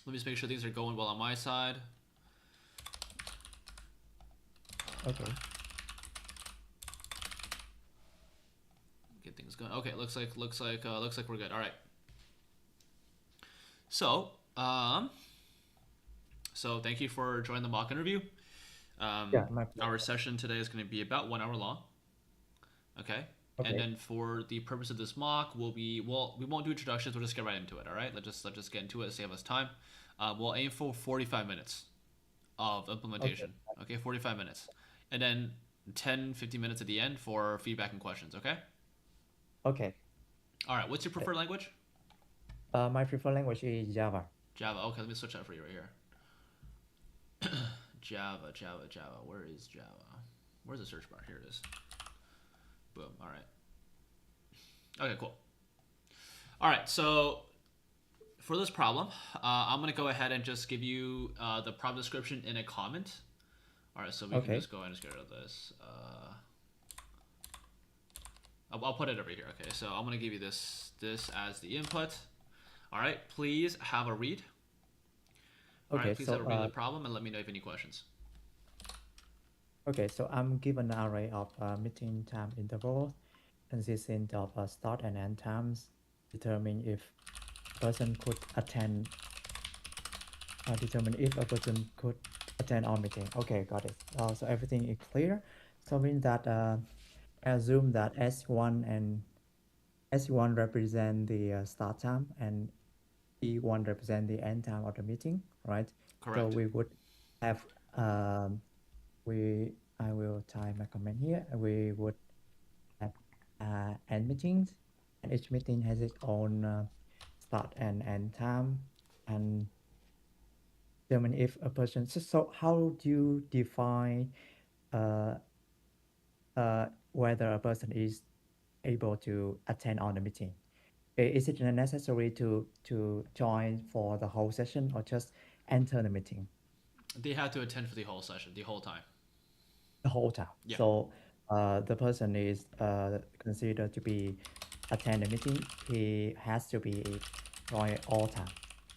Let me just make sure things are going well on my side. Okay. Get things going. Okay, looks like we're good. All right. So, so thank you for joining the mock interview. Yeah, my Our pleasure. session today is going to be about 1 hour long. Okay. And Okay. then for the purpose of this mock, we won't do introductions. We'll just get right into it. All right. Let's just get into it. Save us time. We'll aim for 45 minutes of Okay. implementation. Okay, 45 minutes, and then 10-15 minutes at the end for feedback and questions. Okay. Okay. All right. What's your preferred language? My preferred language is Java. Java. Okay, let me switch that for you right here. Java, Java, Java. Where is Java? Where's the search bar? Here it is. Boom. All right. Okay, cool. All right. So for this problem, I'm gonna go ahead and just give you the problem description in a comment. All right. So we can Okay. just go ahead and just get rid of this. I'll put it over here. Okay. So I'm gonna give you this as the input. All right. Please have a read. All right. Okay. Please have So a read of the problem and let me know if you have any questions. okay. So I'm given an array of meeting time intervals consisting of start and end times. Determine if person could attend. Determine if a person could attend our meeting. Okay, got it. So everything is clear. So means that assume that S1 represent the start time and E1 represent the end time of the meeting, right? So Correct. we would have we I will type my comment here. We would have end meetings, and each meeting has its own start and end time, and determine if a person. So how do you define uh, whether a person is able to attend on the meeting? Is it necessary to join for the whole session or just enter the meeting They have to attend for the whole session, the whole time. the whole time? Yeah. So the person is considered to be attend the meeting. He has to be join all time,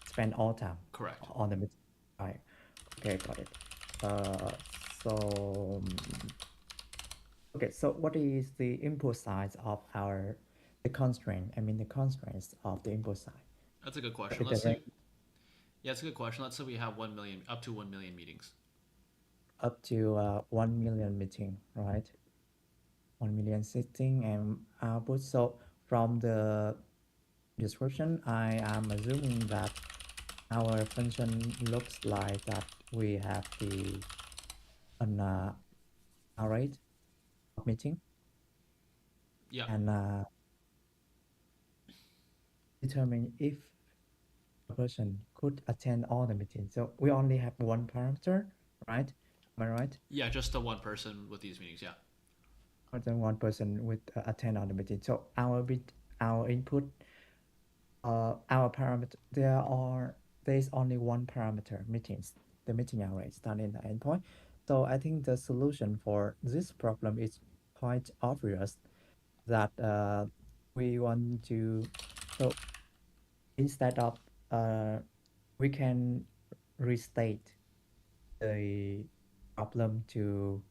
spend all time Correct. on the meeting. Right. Okay, got it. Uh, so okay, so what is the input size of our the constraint? I mean the constraints of the input side. That's a good So question. it Let's the say, yeah, it's a good question. Let's say we have 1 million, up to 1 million meetings. up to 1 million meeting, right? 1 million sitting and output. So from the description, I am assuming that our function looks like that we have the an array of meeting Yeah. and determine if a person could attend all the meetings. So we only have one parameter, right? Am I right? Yeah, just the one person with these meetings. Yeah. More than one person with attend all the meeting. So our input our parameter there's only one parameter meetings the meeting array starting the endpoint. So I think the solution for this problem is quite obvious that we want to so instead of uh, we can restate the problem to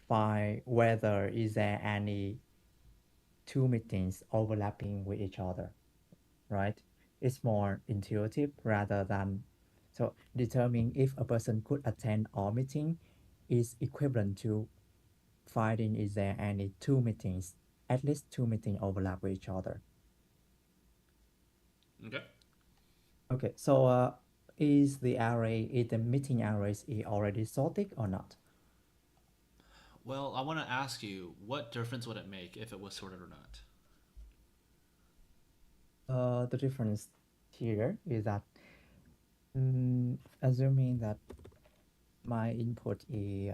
find whether is there any two meetings overlapping with each other, right? It's more intuitive rather than so determining if a person could attend all meeting is equivalent to finding is there any two meetings, at least two meetings overlap with each other. Okay. Okay, so is the meeting arrays already sorted or not? Well, I want to ask you, what difference would it make if it was sorted or not? The difference here is that assuming that my input is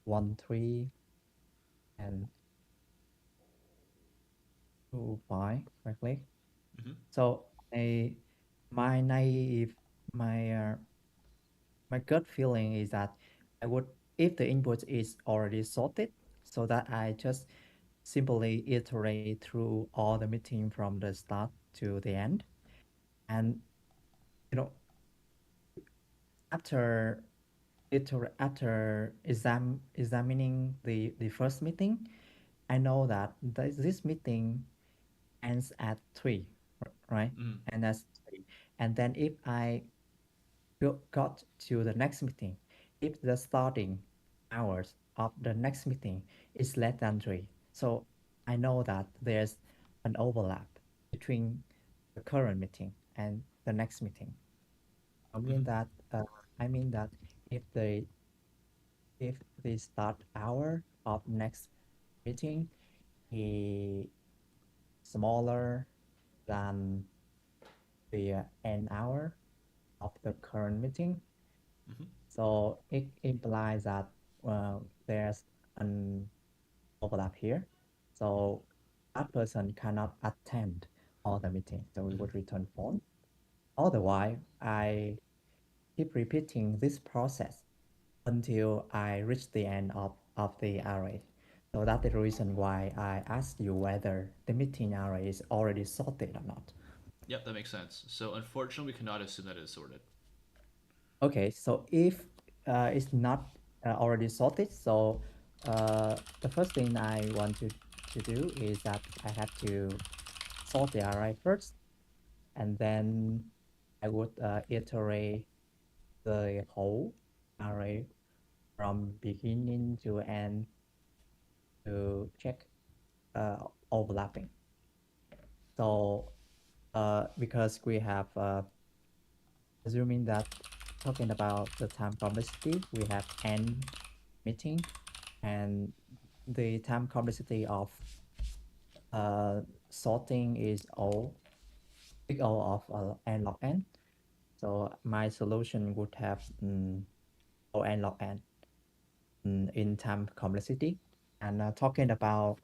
1, 3 and 2, 5 correctly. Mm-hmm. So I, my naive, my gut feeling is that I would, if the input is already sorted, so that I just simply iterate through all the meeting from the start to the end. And you know, after after examining the first meeting, I know that this meeting ends at 3, right? Mm-hmm. And that's 3. And then if I got to the next meeting, if the starting hours of the next meeting is less than 3, so I know that there's an overlap between the current meeting and the next meeting. I Mm-hmm. mean that uh, I mean that if the if the start hour of next meeting is smaller than the end hour of the current meeting, Mm-hmm. so it implies that there's an overlap here. So that person cannot attend all the meeting. So we Mm-hmm. would return false. Otherwise, I keep repeating this process until I reach the end of the array. So that's the reason why I asked you whether the meeting array is already sorted or not. Yep, that makes sense. So unfortunately, we cannot assume that it is sorted. Okay, so if it's not already sorted, so the first thing I want to do is that I have to sort the array first, and then I would iterate the whole array from beginning to end to check overlapping. So because we have assuming that talking about the time complexity, we have n meeting, and the time complexity of uh, sorting is O, big O of n log n. So my solution would have O n log n in time complexity. And talking about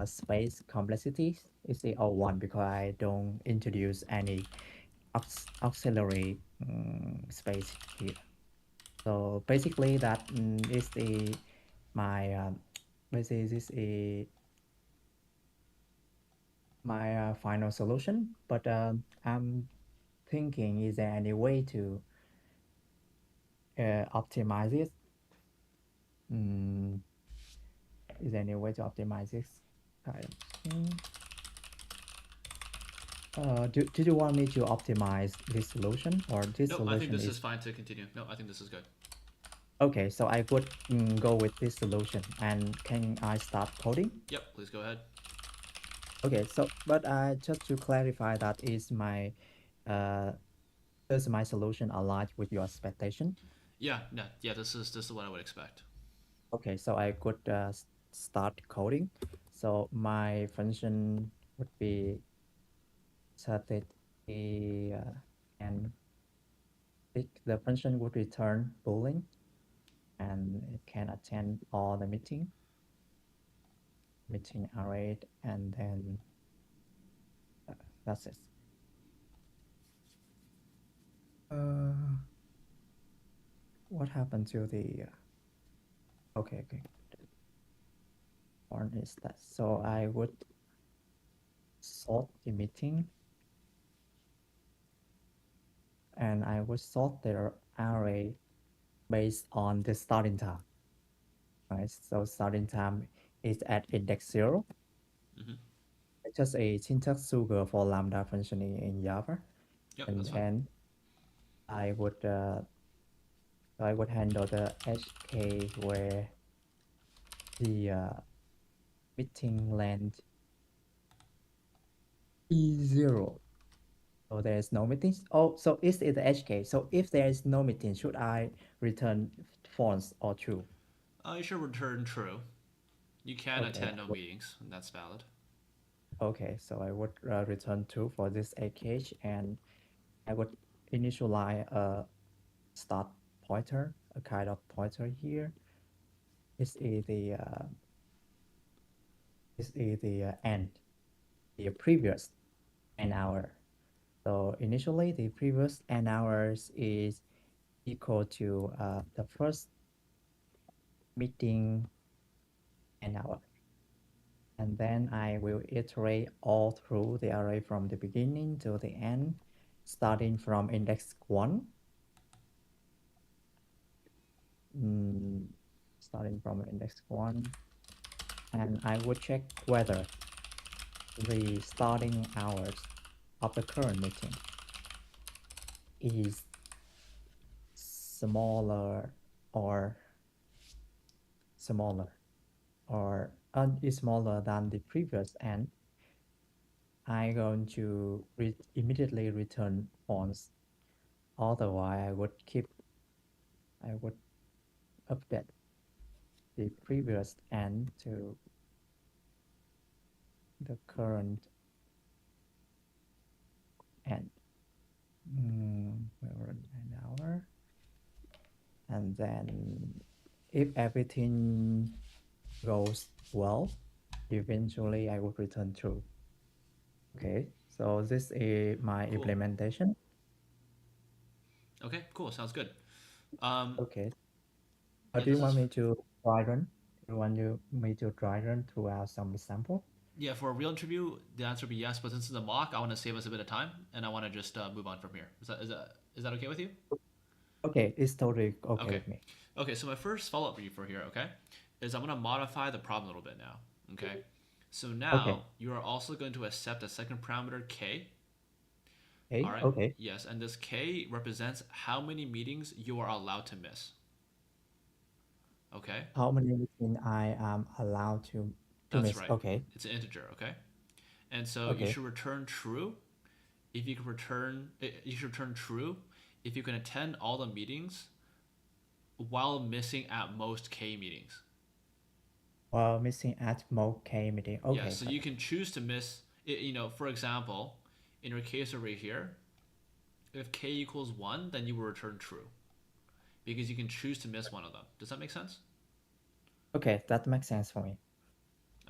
space complexity is the O1 because I don't introduce any auxiliary space here. So basically that is the my basically this is my final solution. But I'm thinking, is there any way to optimize it? Mm, is there any way to optimize this kind of thing? Do you want me to optimize this solution, or this Nope, I think solution this is is fine to continue. No, I think this is good. okay? So I would go with this solution, and can I start coding? Yep, please go ahead. Okay, so but just to clarify, that is my does my solution align with your expectation? Yeah, no, yeah, this is what I would expect. Okay, so I could start coding. So my function would be static and the function would return boolean, and it can attend all the meeting array, and then uh, that's it. Uh, what happened to the okay. One is that, so I would sort the meeting, and I would sort their array based on the starting time, right? So starting time is at index 0. Mm-hmm. It's just a syntax sugar for lambda function in Java. Yep, And that's fine. then I would handle the HK where the meeting length is 0. So there is no meetings. Oh, so is it the HK? So if there is no meeting, should I return false or true? You should return true. You can Okay, attend no meetings, and that's valid. okay. So I would return true for this AKH, and I would initialize a start pointer, a kind of pointer here. This is the end, the previous n hour. So initially, the previous n hours is equal to the first meeting n hour. And then I will iterate all through the array from the beginning to the end. starting from index 1. Starting from index 1, and I would check whether the starting hours of the current meeting is smaller or smaller or is smaller than the previous, and I'm going to immediately return false. Otherwise, I would update the previous and to the current end. Where an hour, and then if everything goes well, eventually I would return true. Okay, so this is my Cool. implementation. Okay, cool. Sounds good. Okay, Yeah, do you this want is me to dry run? Do you want me to dry run throughout some example? yeah for a real interview. The answer would be yes, but since it's a mock, I want to save us a bit of time, and I want to just move on from here. Is that okay with you? Okay, it's totally okay Okay. with me. Okay. So my first follow up for here, okay, is I'm gonna modify the problem a little bit now. Okay. So Okay, now you are also going to accept a second parameter k. All okay, right. okay. Yes, and this k represents how many meetings you are allowed to miss. Okay. How many meetings I am allowed to That's miss? right. Okay, It's an integer. Okay. And so you okay. should return true if you can return. You should return true if you can attend all the meetings while missing at most k meetings. Well, missing at mode K meeting. Yeah. Okay, So got you it. can choose to miss. For example, in your case over here, if k equals 1, then you will return true because you can choose to miss one of them. Does that make sense? Okay, that makes sense for me.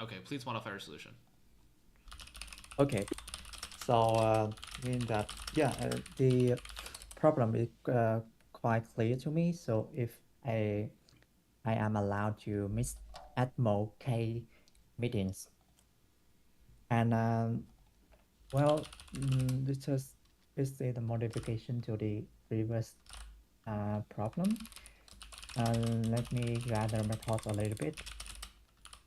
Okay. Please modify your solution. Okay, so mean that yeah, the problem is quite clear to me. So if I am allowed to miss at most K meetings, and well, this is the modification to the previous problem. Let me gather my thoughts a little bit.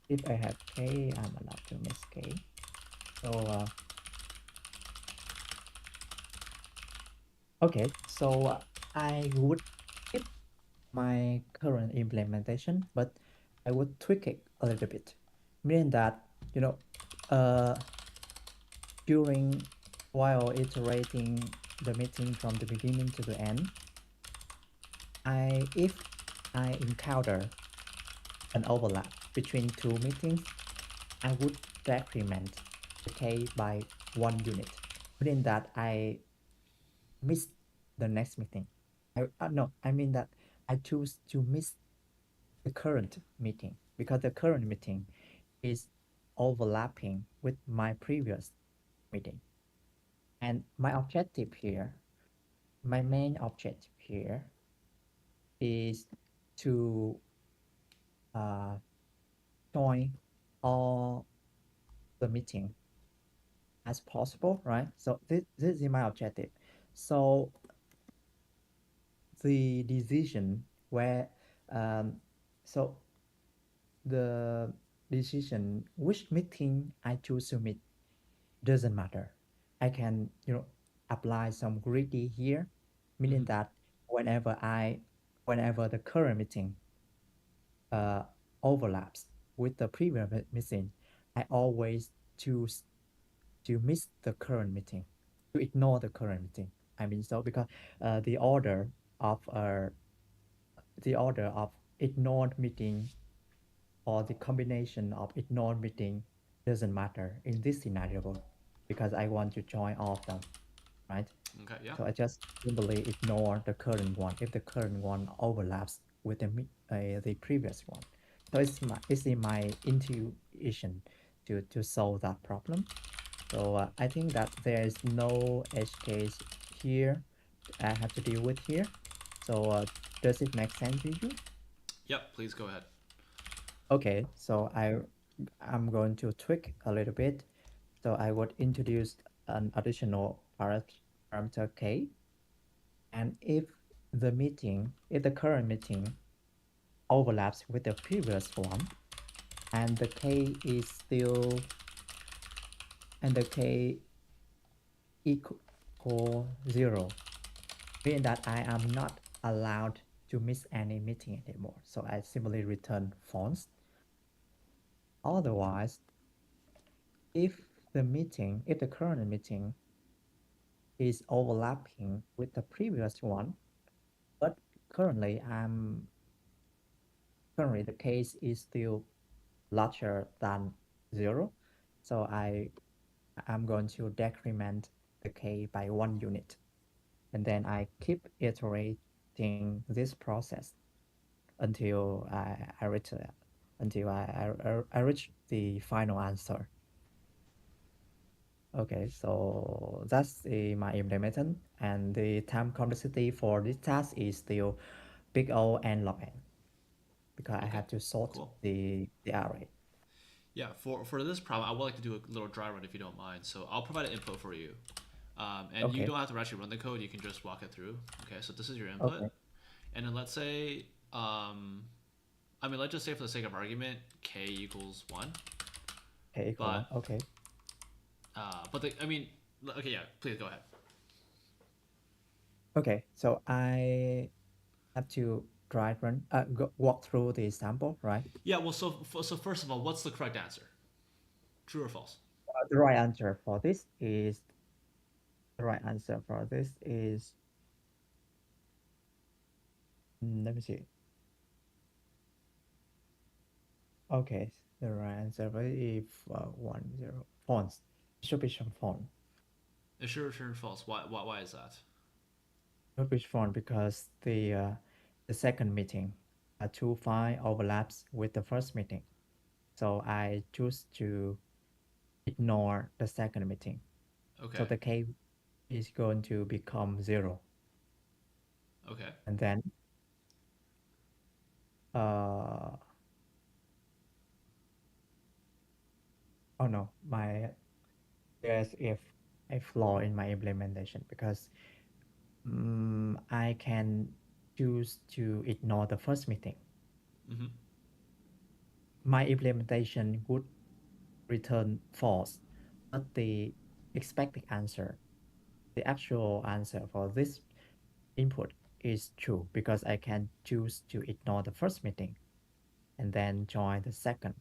If I have K, I'm allowed to miss K. So okay, so I would keep my current implementation, but I would tweak it a little bit, meaning that you know, uh, during while iterating the meeting from the beginning to the end, if I encounter an overlap between two meetings, I would decrement the K by 1 unit, meaning that I miss the next meeting. No, I mean that I choose to miss the current meeting because the current meeting is overlapping with my previous meeting. And my main objective here is to uh, join all the meeting as possible, right? So this is my objective. So the decision where um, so the decision which meeting I choose to meet doesn't matter. I can apply some greedy here, meaning Mm-hmm. that whenever whenever the current meeting uh, overlaps with the previous meeting, I always choose to miss the current meeting, to ignore the current meeting. I mean, so because uh, the order of uh, the order of ignored meeting or the combination of ignored meeting doesn't matter in this scenario because I want to join all of them, right? Okay. Yeah. So I just simply ignore the current one if the current one overlaps with the previous one. So it's in my intuition to solve that problem. So I think that there is no edge case here I have to deal with here. So does it make sense to you? Yep. Please go ahead. Okay, so I'm going to tweak a little bit. So I would introduce an additional parameter. parameter k, and if the current meeting overlaps with the previous one, and the k is still and the k equal 0, meaning that I am not allowed to miss any meeting anymore. So I simply return false. Otherwise, if if the current meeting is overlapping with the previous one, but currently the case is still larger than 0, so I'm going to decrement the k by 1 unit, and then I keep iterating this process until I reach I reach the final answer. Okay, so that's my implementation, and the time complexity for this task is still big O and log n because I Okay, have to sort cool. the array. Yeah, for this problem, I would like to do a little dry run if you don't mind. So I'll provide an input for you, and you Okay, don't have to actually run the code. You can just walk it through. Okay, so this is your input, okay, and then let's say, I mean, let's just say for the sake of argument, k equals 1. k equal But 1. Okay, I mean, okay, yeah. Please go ahead. okay. So I have to walk through the sample, right? Yeah. Well, so first of all, what's the correct answer? True or false? The right answer for this is the right answer for this is let me see. Okay, the right answer for if 1 0 fonts should be some font. Sure, and false. Why is that? Should be font because the second meeting, a two file overlaps with the first meeting. So I choose to ignore the second meeting. So Okay. the k is going to become 0, Okay. and then uh oh no, there's a flaw in my implementation because I can choose to ignore the first meeting. Mm-hmm. My implementation would return false, but the expected answer, the actual answer for this input is true because I can choose to ignore the first meeting and then join the second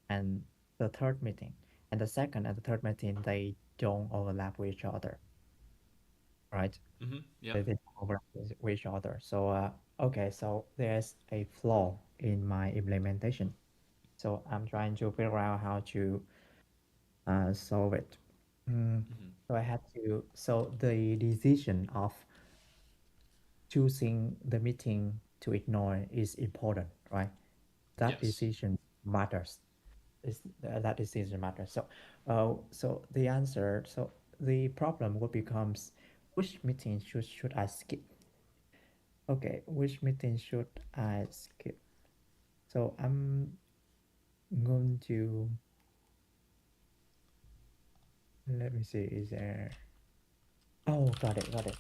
and the third meeting. And the second and the third meeting, they don't overlap with each other, right? Mm-hmm. Yep. They don't overlap with each other. So, okay, so there's a flaw in my implementation. So I'm trying to figure out how to solve it. Mm, Mm-hmm. so the decision of choosing the meeting to ignore is important, right? That Yes. decision matters. That decision matters. So the answer, so the problem would becomes which meeting should I skip? Okay, which meeting should I skip? So I'm going to let me see. Is there? Oh, got it.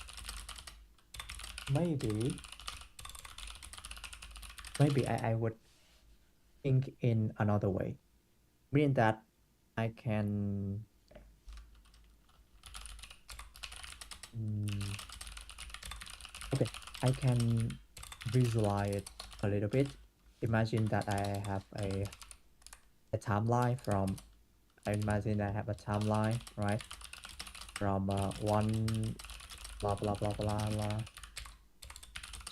Maybe I would think in another way, meaning that I can mm, okay, I can visualize it a little bit. Imagine that a timeline from I imagine I have a timeline, right? From one blah blah blah blah blah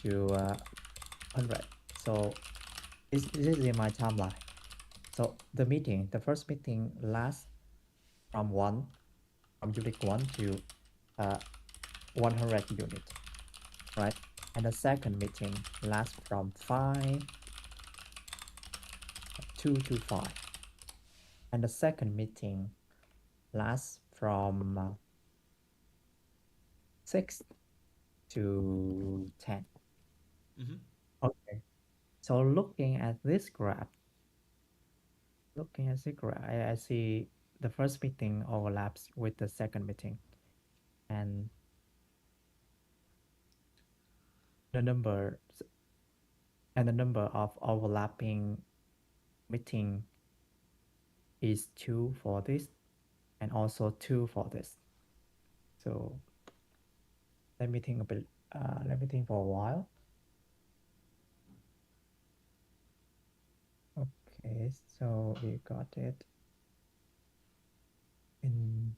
to 100. So this is my timeline. So the first meeting lasts from unit 1 to uh, 100 unit, right? And the second meeting lasts from 2 to 5. And the second meeting lasts from 6 to 10. Mm-hmm. Okay. So looking at this graph, I see the first meeting overlaps with the second meeting. And the number and the number of overlapping meeting is 2 for this and also 2 for this. So let me think a bit. Let me think for a while. Okay, so we got it in.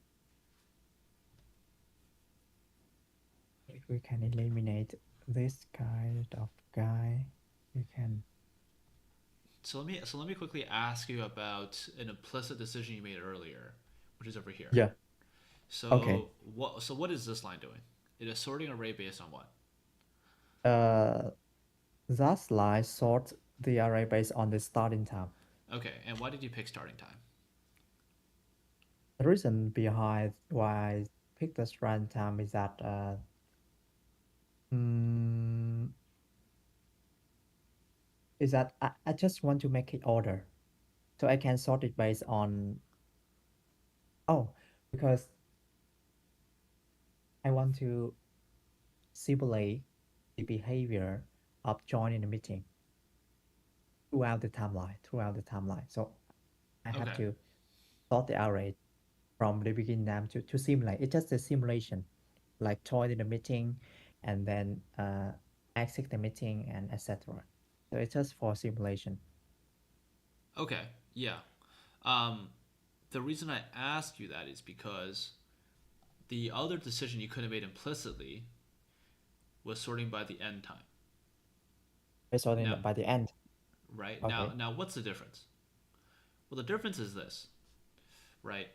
If we can eliminate this kind of guy, we can. So let me quickly ask you about an implicit decision you made earlier, which is over here. Yeah. Okay. So what is this line doing? It is sorting array based on what? Uh, that slide sorts the array based on the starting time. Okay, and why did you pick starting time? The reason behind why I picked the starting time is that mm, I just want to make it order, so I can sort it based on because I want to simulate the behavior of joining the meeting throughout the timeline. So I have Okay, to sort the array from the beginning time to simulate. It's just a simulation, like joining the meeting and then exit the meeting and etc. So it's just for simulation. okay, yeah. Um, the reason I ask you that is because the other decision you could have made implicitly was sorting by the end time. It's sorting Now, by the end. right now, Okay. now what's the difference? Well, the difference is this, right?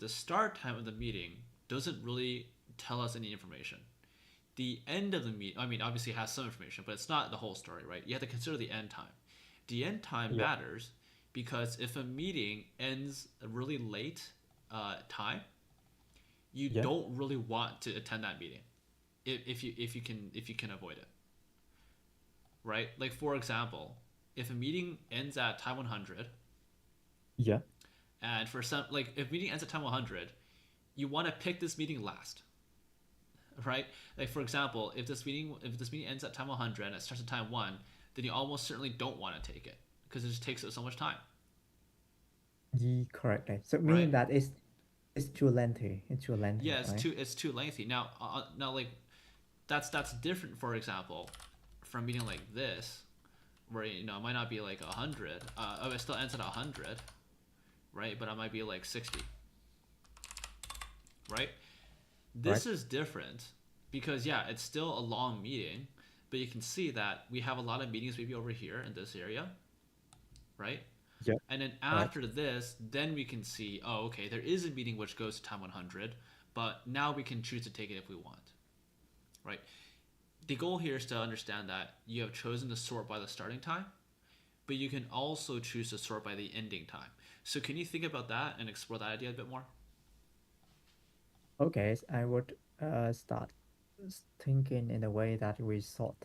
The start time of the meeting doesn't really tell us any information. The end of the meeting, I mean, obviously it has some information, but it's not the whole story, right? You have to consider the end time. The end time Yeah. matters because if a meeting ends a really late time, you Yeah. don't really want to attend that meeting if you can avoid it, right? Like for example, if a meeting ends at time 100, Yeah. and for some like if meeting ends at time 100, you want to pick this meeting last, right? Like for example, if this meeting ends at time 100 and it starts at time 1, then you almost certainly don't want to take it because it just takes so much time, Correctly. So right? meaning that it's too lengthy. It's too lengthy, Yeah, it's right? too lengthy. Now like that's different. For example, from meeting like this, where it might not be like 100. It still ends at 100, right? But it might be like 60, right? Right. This is different because yeah, it's still a long meeting, but you can see that we have a lot of meetings maybe over here in this area, right? Yeah. And then Correct. after this, then we can see, oh, okay, there is a meeting which goes to time 100, but now we can choose to take it if we want, right? The goal here is to understand that you have chosen to sort by the starting time, but you can also choose to sort by the ending time. So can you think about that and explore that idea a bit more? Okay. So I would start thinking in the way that we sort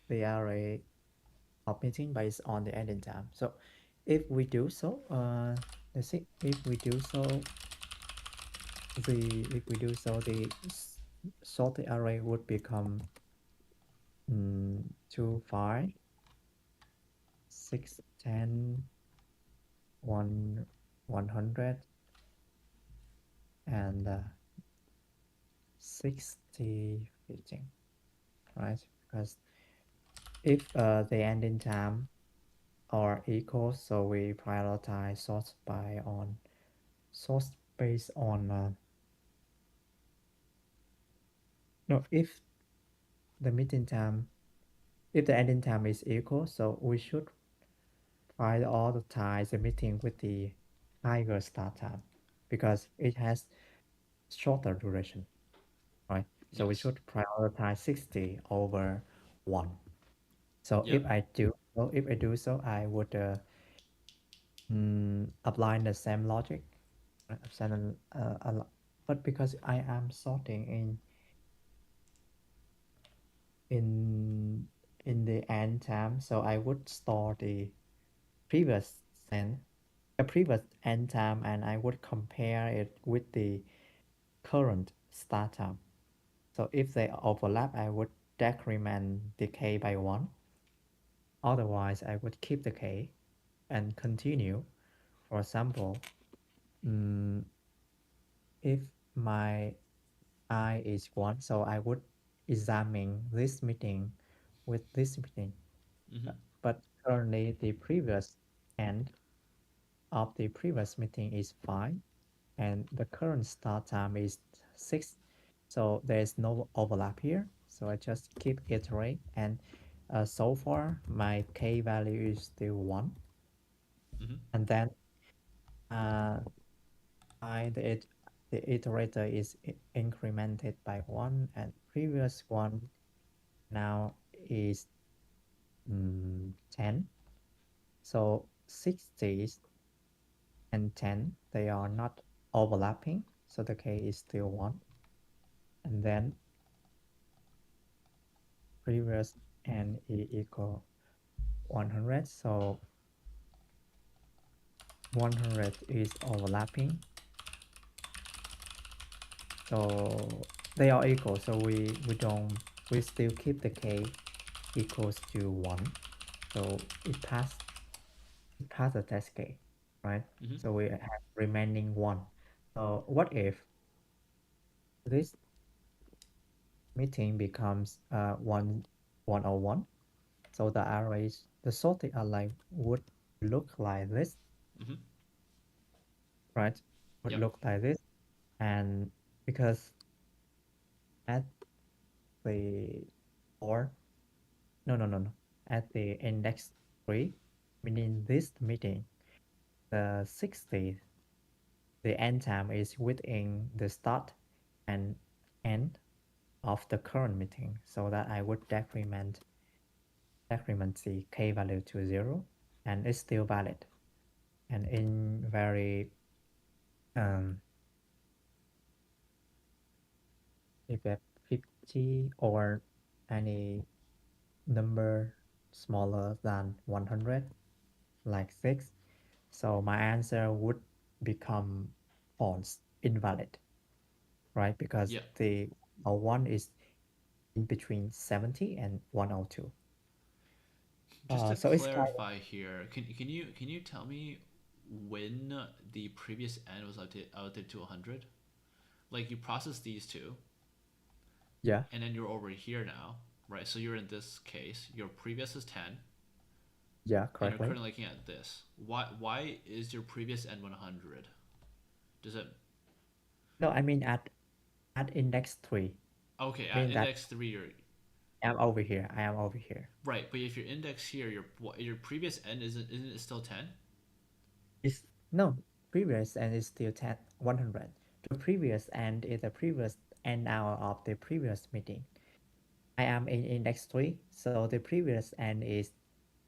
the array of meeting based on the ending time. So if we do so, let's see, if we do so, the sorted array would become 2, 5, 6, 10, 1, 100, and 60, 15, right? Because if the ending time are equal, so we prioritize sort based on no, the meeting time if the ending time is equal, so we should prioritize the meeting with the higher start time because it has shorter duration, right? So we Yes. should prioritize 60 over 1. So Yep. if I do so, I would apply the same logic. But because I am sorting in in the end time, so I would store the previous end a previous end time and I would compare it with the current start time. So if they overlap, I would decrement the k by 1. Otherwise, I would keep the k and continue. For example, mm, if my I is 1, so I would examine this meeting with this meeting. Mm-hmm. But currently, the previous end of the previous meeting is 5, and the current start time is 6. So there is no overlap here. So I just keep iterate, and so far my k value is still 1. Mm-hmm. And then uh, the iterator is incremented by 1, and previous one now is 10. So 60 and 10, they are not overlapping. So the k is still 1. And then previous n equal 100. So 100 is overlapping. So they are equal. So we still keep the k equals to 1. So it passed the test case, right? Mm-hmm. So we have remaining 1. So what if this meeting becomes 101? So the sorted array would look like this, Mm-hmm. right? Would Yep. look like this. And because at the or no no no no at the index 3, meaning this meeting, the 60, the end time is within the start and end of the current meeting, so that I would decrement the k value to 0, and it's still valid. And in very um if you have 50 or any number smaller than 100, like 6, so my answer would become false, invalid, right? Because Yep. the 1 is in between 70 and 102. Just to So it's kind of, clarify here, can you tell me when the previous n was updated to 100? Like you process these two, yeah, and then you're over here now, right? So you're in this case. Your previous is 10, yeah, and you're correctly. currently looking at this. Why is your previous n 100? Does it No, I mean at index 3, okay at mean that index three? You're I'm over here. I am over here. right, but if your index here, your previous n isn't it still 10? It's no previous and it's still 10, 100. The previous and is the previous end hour of the previous meeting. I am in index 3, so the previous end is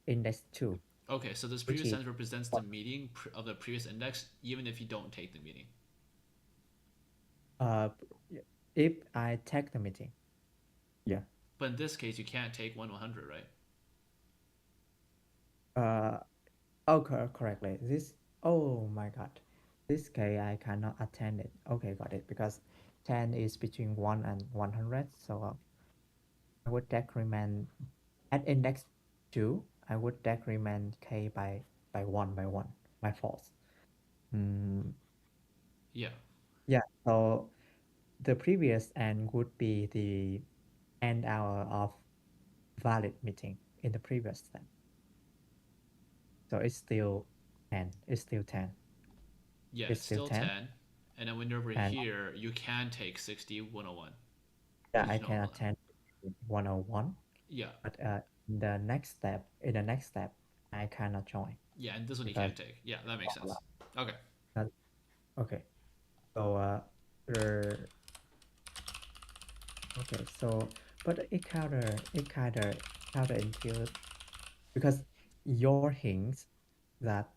index 2, Okay, so this which previous is n represents the what meeting of the previous index, even if you don't take the meeting. uh if I take the meeting. Yeah. But in this case, you can't take 100, right? Uh oh, correctly. This, oh my God. This case I cannot attend it. Okay, got it. Because 10 is between 1 and 100, so I would decrement at index 2, I would decrement k by 1 by 1. My fault. Mm, Yeah. yeah, so the previous end would be the end hour of valid meeting in the previous step. So it's still 10. It's still 10. Yeah, It's it's still still 10. 10. And then when you're over And here, you can take 60, 101 yeah, because I you know can overlap. attend 101. Yeah. But in the next step, I cannot join Yeah, and this one you because can't take. Yeah, that makes sense. overlap. Okay. That- Okay. So er, okay. So but it counterintuitive because your hints that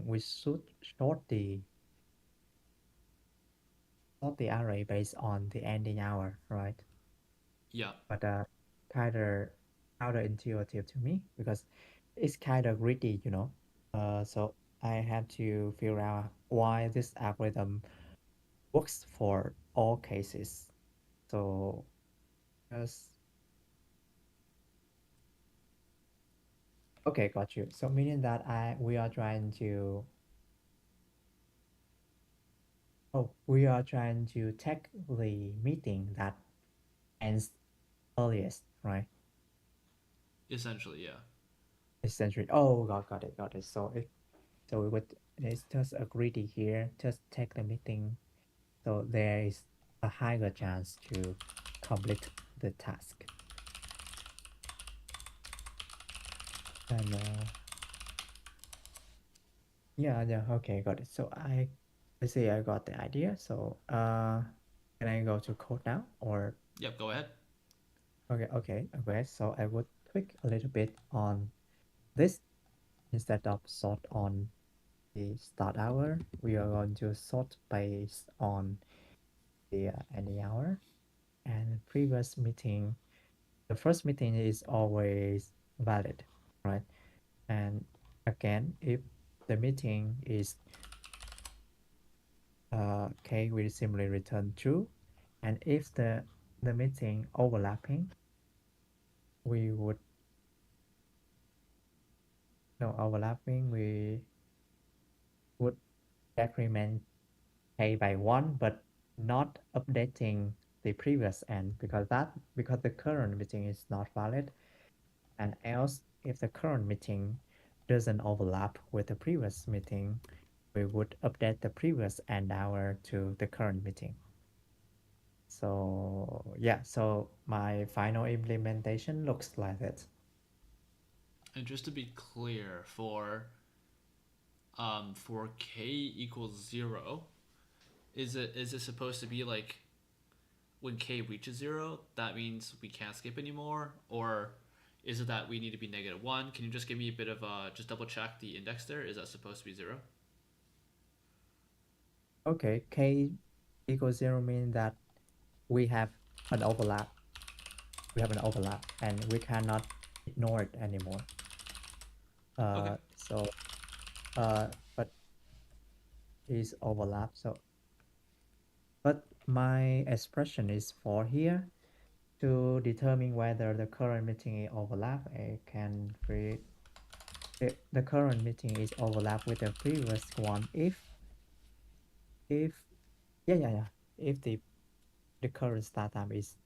we should sort the array based on the ending hour, right? Yeah. But kind of counterintuitive to me because it's kind of greedy, you know. So I have to figure out why this algorithm works for all cases. So yes, Okay, got you. So meaning that we are trying to we are trying to take the meeting that ends earliest, right? Essentially, yeah. Essentially. Oh, got it. So we would it's just agree here, just take the meeting. So there is a higher chance to complete the task. And yeah, okay, got it. So I see I got the idea. So can I go to code now or Yep, go ahead. okay. So I would tweak a little bit on this instead of sort on the start hour. We are going to sort based on the any hour and previous meeting. The first meeting is always valid, right? And again, if the meeting is k will simply return true, and if the meeting overlapping, we would no overlapping we would decrement k by one, but not updating the previous end because the current meeting is not valid, and else if the current meeting doesn't overlap with the previous meeting, we would update the previous end hour to the current meeting. So yeah, so my final implementation looks like it. And just to be clear, for k equals 0, is it supposed to be like when k reaches 0, that means we can't skip anymore, or is it that we need to be -1? Can you just give me a bit of just double check the index there? Is that supposed to be 0? Okay, k equals zero means that we have an overlap. We have an overlap and we cannot ignore it anymore. Okay. So but is overlap. So but my expression is for here to determine whether the current meeting is overlap. I can create the current meeting is overlap with the previous one if yeah if the current start time is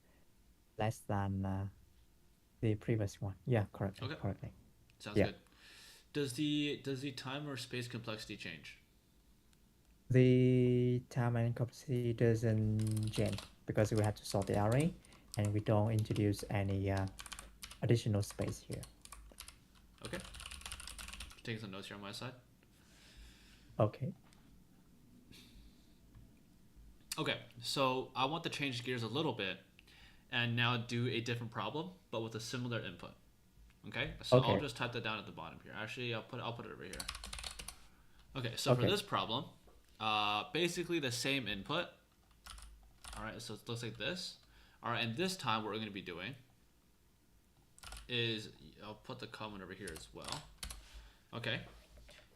less than the previous one. Yeah, Okay. correctly. Sounds Yeah, good. Does the time or space complexity change? the time and complexity doesn't change because we have to sort the array and we don't introduce any additional space here. Okay. Taking some notes here on my side. Okay, Okay, so I want to change gears a little bit and now do a different problem, but with a similar input. Okay, so I'll okay, just type that down at the bottom here. Actually, I'll put it over here. Okay, so for okay, this problem, basically the same input. All right, so it looks like this. All right, and this time what we're going to be doing is I'll put the comment over here as well. Okay,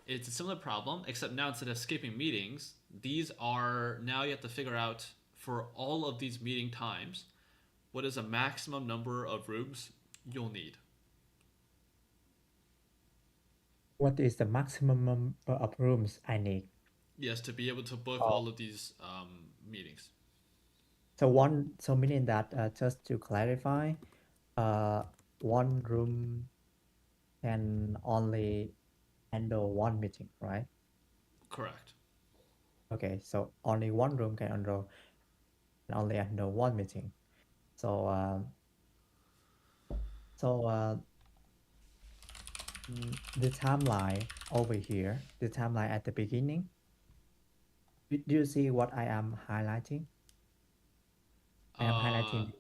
it's a similar problem, except now instead of skipping meetings, these are now you have to figure out for all of these meeting times what is a maximum number of rooms you'll need. What is the maximum number of rooms I need? Yes, to be able to book Oh, all of these meetings. so meaning that just to clarify, uh, one room can only handle one meeting, right? Correct. Okay, so only one room can only handle one meeting. So so the timeline over here, the timeline at the beginning. Do you see what I am highlighting? I am Uh, highlighting.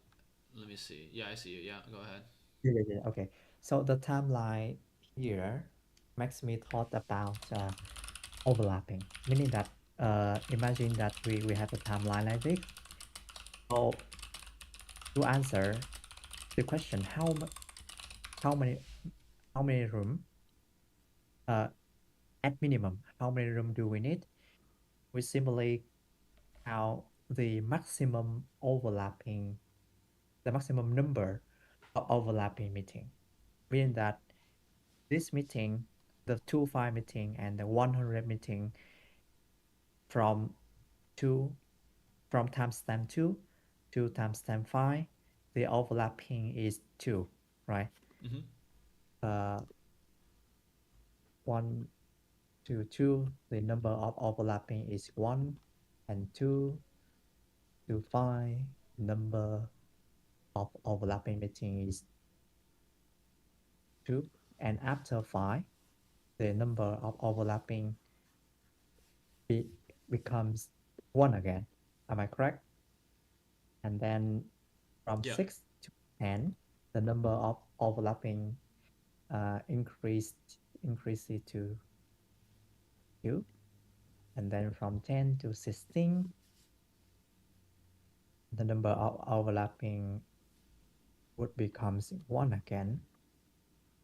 Let me see. Yeah, I see you. Yeah, go ahead. Yeah. Okay. So the timeline here makes me thought about overlapping, meaning that imagine that we have a timeline like this. So to answer the question, how many how many room uh at minimum how many room do we need? We simply count the maximum overlapping, the maximum number of overlapping meeting, meaning that this meeting, the 2-5 meeting and the 100 meeting from 2 from timestamp 2 to timestamp 5, the overlapping is 2, right? Mm-hmm. Uh, 1 to 2, the number of overlapping is 1, and 2 to 5, number of overlapping meeting is 2, and after 5, the number of overlapping be, becomes 1 again. Am I correct? And then from Yeah. 6 to 10, the number of overlapping increases to 2. And then from 10 to 16, the number of overlapping would becomes 1 again.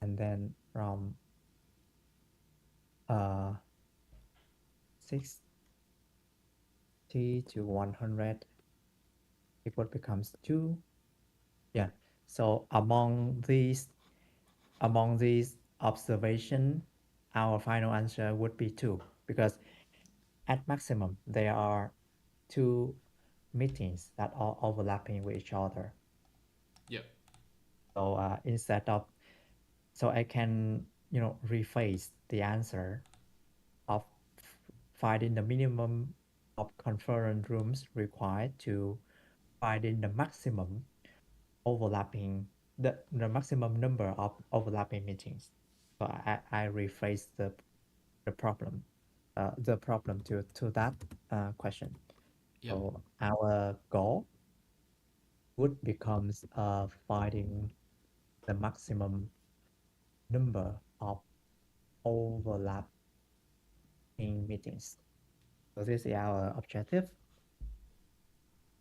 And then from 60 to 100, it would becomes 2. Yeah. So among these observation, our final answer would be 2, because at maximum there are 2 meetings that are overlapping with each other. Yep. So so I can rephrase the answer of finding the minimum of conference rooms required to finding the maximum overlapping the maximum number of overlapping meetings. So I rephrase the problem to that question. Yep. So our goal would becomes finding the maximum number of overlapping meetings. So this is our objective.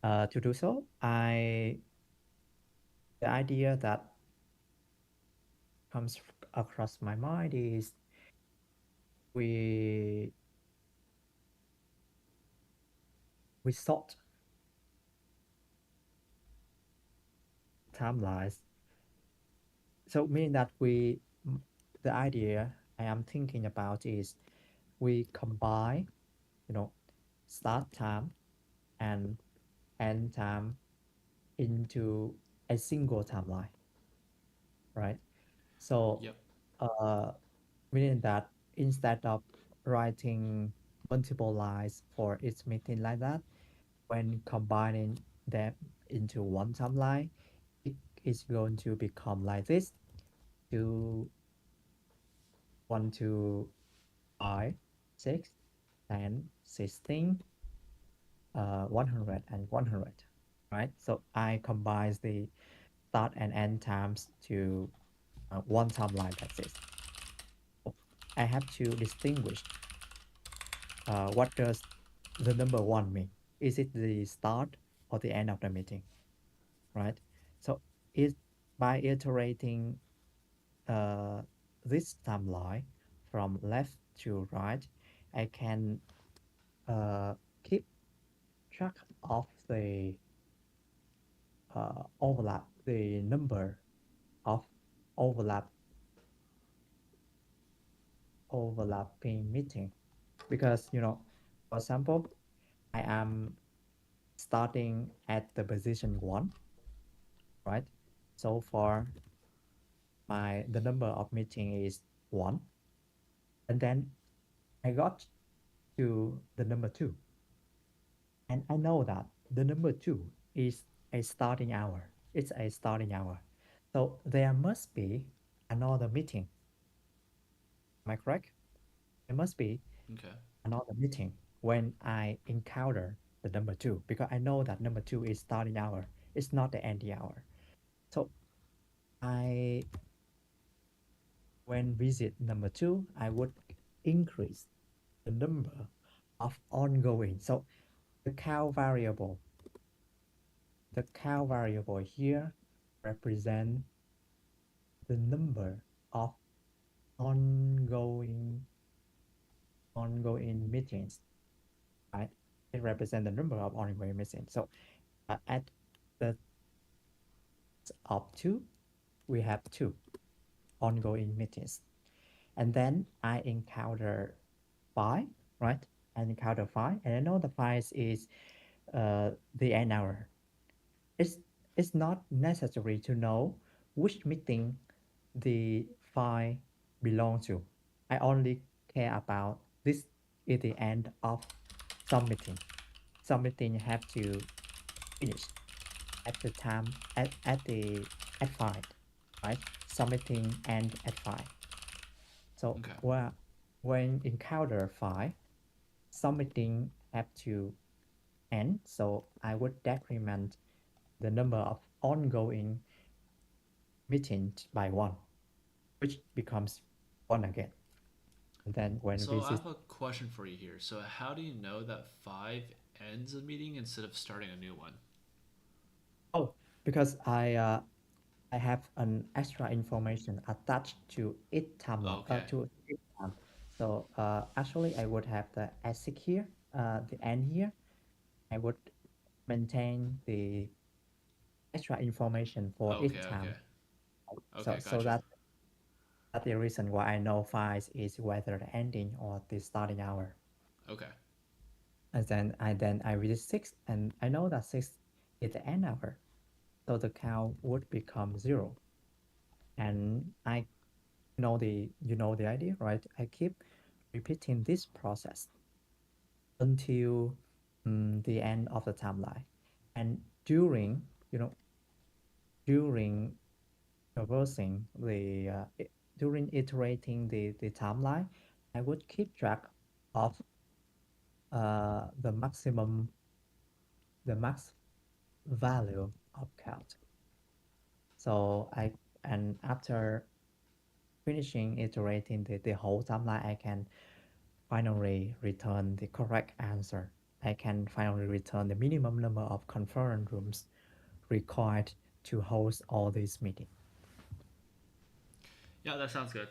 To do so, the idea that comes across my mind is we sort timelines. So meaning that the idea I am thinking about is we combine, start time and end time into a single timeline, right? So, Yep. uh, meaning that instead of writing multiple lines for each meeting like that, when combining them into one timeline, it is going to become like this: two, 1 to 5, 6, 10, 16, 100, and 100, right? So I combine the start and end times to one timeline like this. I have to distinguish what does the number 1 mean. Is it the start or the end of the meeting, right? So is by iterating uh, this timeline from left to right, I can keep track of the the number of overlap overlapping meeting, because for example, I am starting at the position 1, right? So far the number of meeting is 1, and then I got to the number 2, and I know that the number 2 is a starting hour. It's a starting hour. So there must be another meeting. Am I correct? There must be Okay. another meeting when I encounter the number 2, because I know that number 2 is starting hour. It's not the ending hour. So I when visit number 2, I would increase the number of ongoing. So the cow variable, here represent the number of ongoing meetings, right? It represents the number of ongoing meetings. So at the of 2, we have 2 ongoing meetings. and then I encounter phi, right? I encounter phi, and I know the phi is the end hour. It's it's not necessary to know which meeting the file belongs to. I only care about this is the end of some meeting. Some meeting have to finish at the time at the at 5, right? Some meeting end at 5. So Okay. when encounter 5, some meeting have to end. So I would decrement the number of ongoing meetings by 1, which becomes 1 again. And then when So I visit, have a question for you here. So how do you know that five ends a meeting instead of starting a new one? oh, because I have an extra information attached to each timeline, Okay. to each time. So actually, I would have the exit here, the end here. I would maintain the extra information for Okay. each Okay. time. So Okay. so Gotcha. that's the reason why I know five is whether the ending or the starting hour. Okay. And then I visit 6, and I know that 6 is the end hour. So the count would become 0. And I know the idea, right? I keep repeating this process until the end of the timeline. And you know, during traversing during iterating the timeline, I would keep track of the max value of count. So and after finishing iterating the whole timeline, I can finally return the correct answer. I can finally return the minimum number of conference rooms required to host all these meetings. Yeah, that sounds good.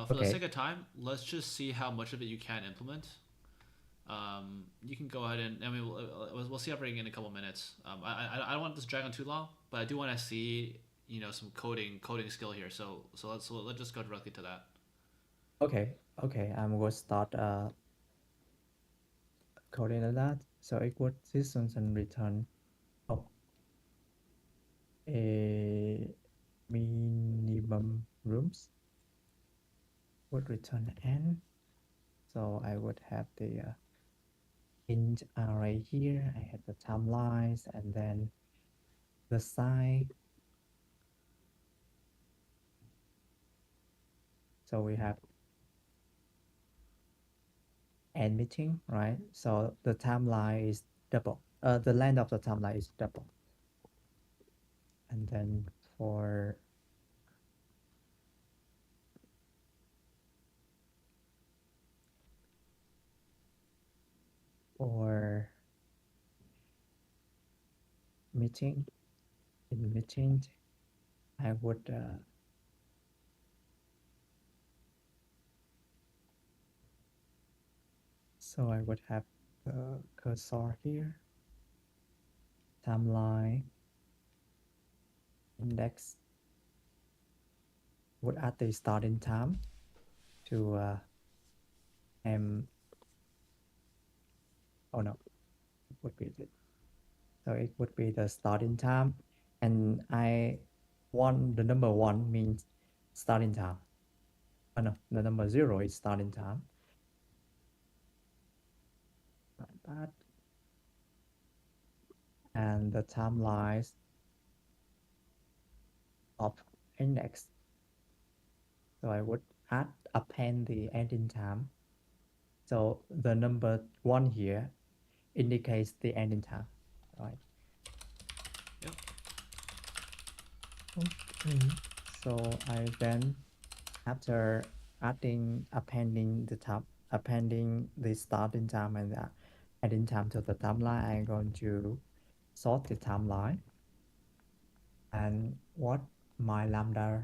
For the Okay, sake of time, let's just see how much of it you can implement. You can go ahead and I mean we'll see everything in a couple minutes. I don't want this to drag on too long, but I do want to see some coding skill here. So let's just go directly to that. okay. I'm going to start coding on that. So equal systems and return oh, a minimum rooms would return n. So I would have the int array here. I have the timelines and then the size. So we have end meeting, right? So the timeline is double. The length of the timeline is double. And then for for meeting in meeting, I would so I would have the cursor here, timeline index would add the starting time to m. Oh no, it would be the, so it would be the starting time, and I want the number 1 means starting time. Oh no, the number 0 is starting time. Like that. And the timelines of index. So I would append the ending time. So the number 1 here indicates the ending time, right? Yep. Okay. So I then, after appending the starting time and the ending time to the timeline, I'm going to sort the timeline and what my lambda,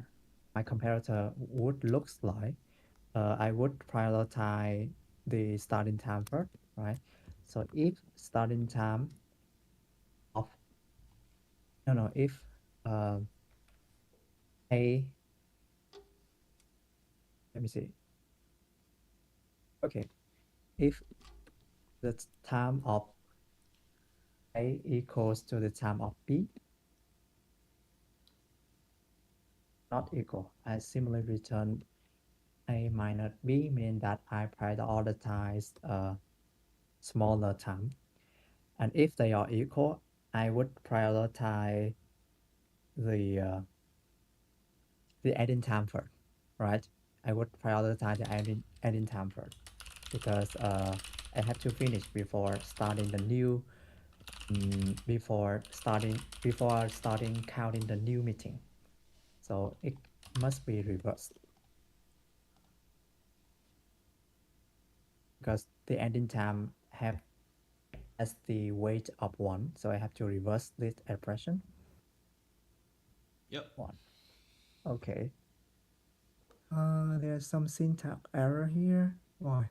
my comparator would looks like. I would prioritize the starting time first, right? So if starting time of no no if uh, a let me see. Okay, if the time of A equals to the time of B, not equal, I simply return A minus B, meaning that I prioritize a smaller time. And if they are equal, I would prioritize the uh, the adding time first, right? I would prioritize the adding time first because I have to finish before starting the new before starting counting the new meeting. So it must be reversed because the ending time have as the weight of one. So I have to reverse this expression. Yep. One. Okay. There's some syntax error here. Why?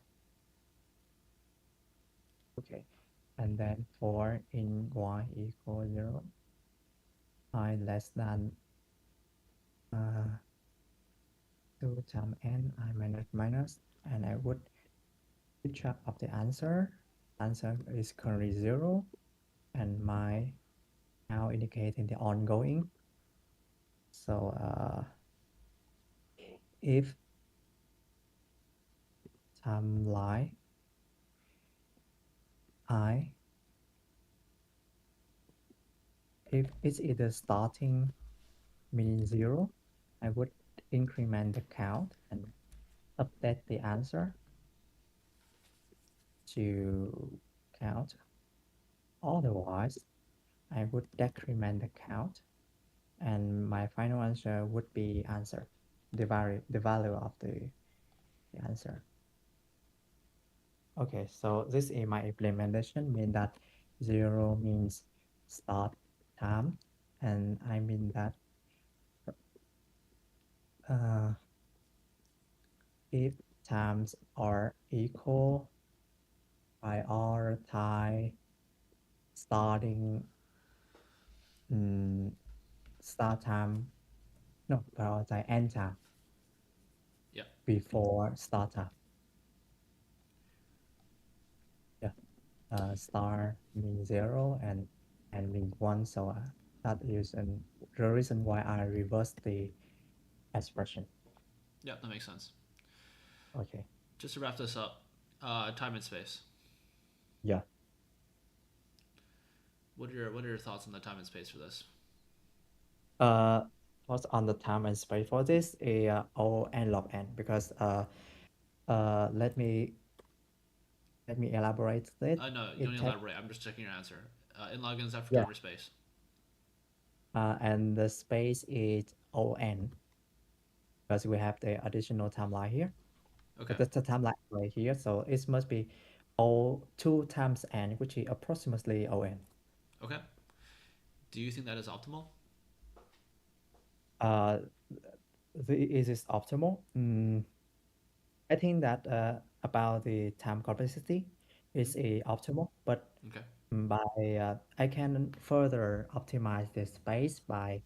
Okay. And then for in y equals 0, I less than 2 times n, I minus minus, and I would keep track of the answer. Answer is currently 0, and my now indicating the ongoing. So if timeline I, if it's either starting meaning 0, I would increment the count and update the answer to count. Otherwise, I would decrement the count and my final answer would be answer, the value of the answer. Okay, so this is my implementation, mean that 0 means start time, and I mean that uh, if times are equal, prioritize starting start time, no, prioritize end time Yep. before start time. Yeah, star means 0 and means 1, so that is the reason why I reverse the expression. Yep. That makes sense. Okay, Just to wrap this up, time and space. yeah. What are your thoughts on the time and space for this? Uh, what's on the time and space for this is O n log n because uh let me let me elaborate it. No, you don't It need to takes elaborate. I'm just checking your answer. In logins after yeah, cover space. and the space is O n because we have the additional timeline here. Okay. The timeline right here, so it must be O 2 times n, which is approximately O n. Okay. Do you think that is optimal? Uh, is this optimal? I think that about the time complexity is Mm-hmm. a optimal, but Okay. by I can further optimize the space by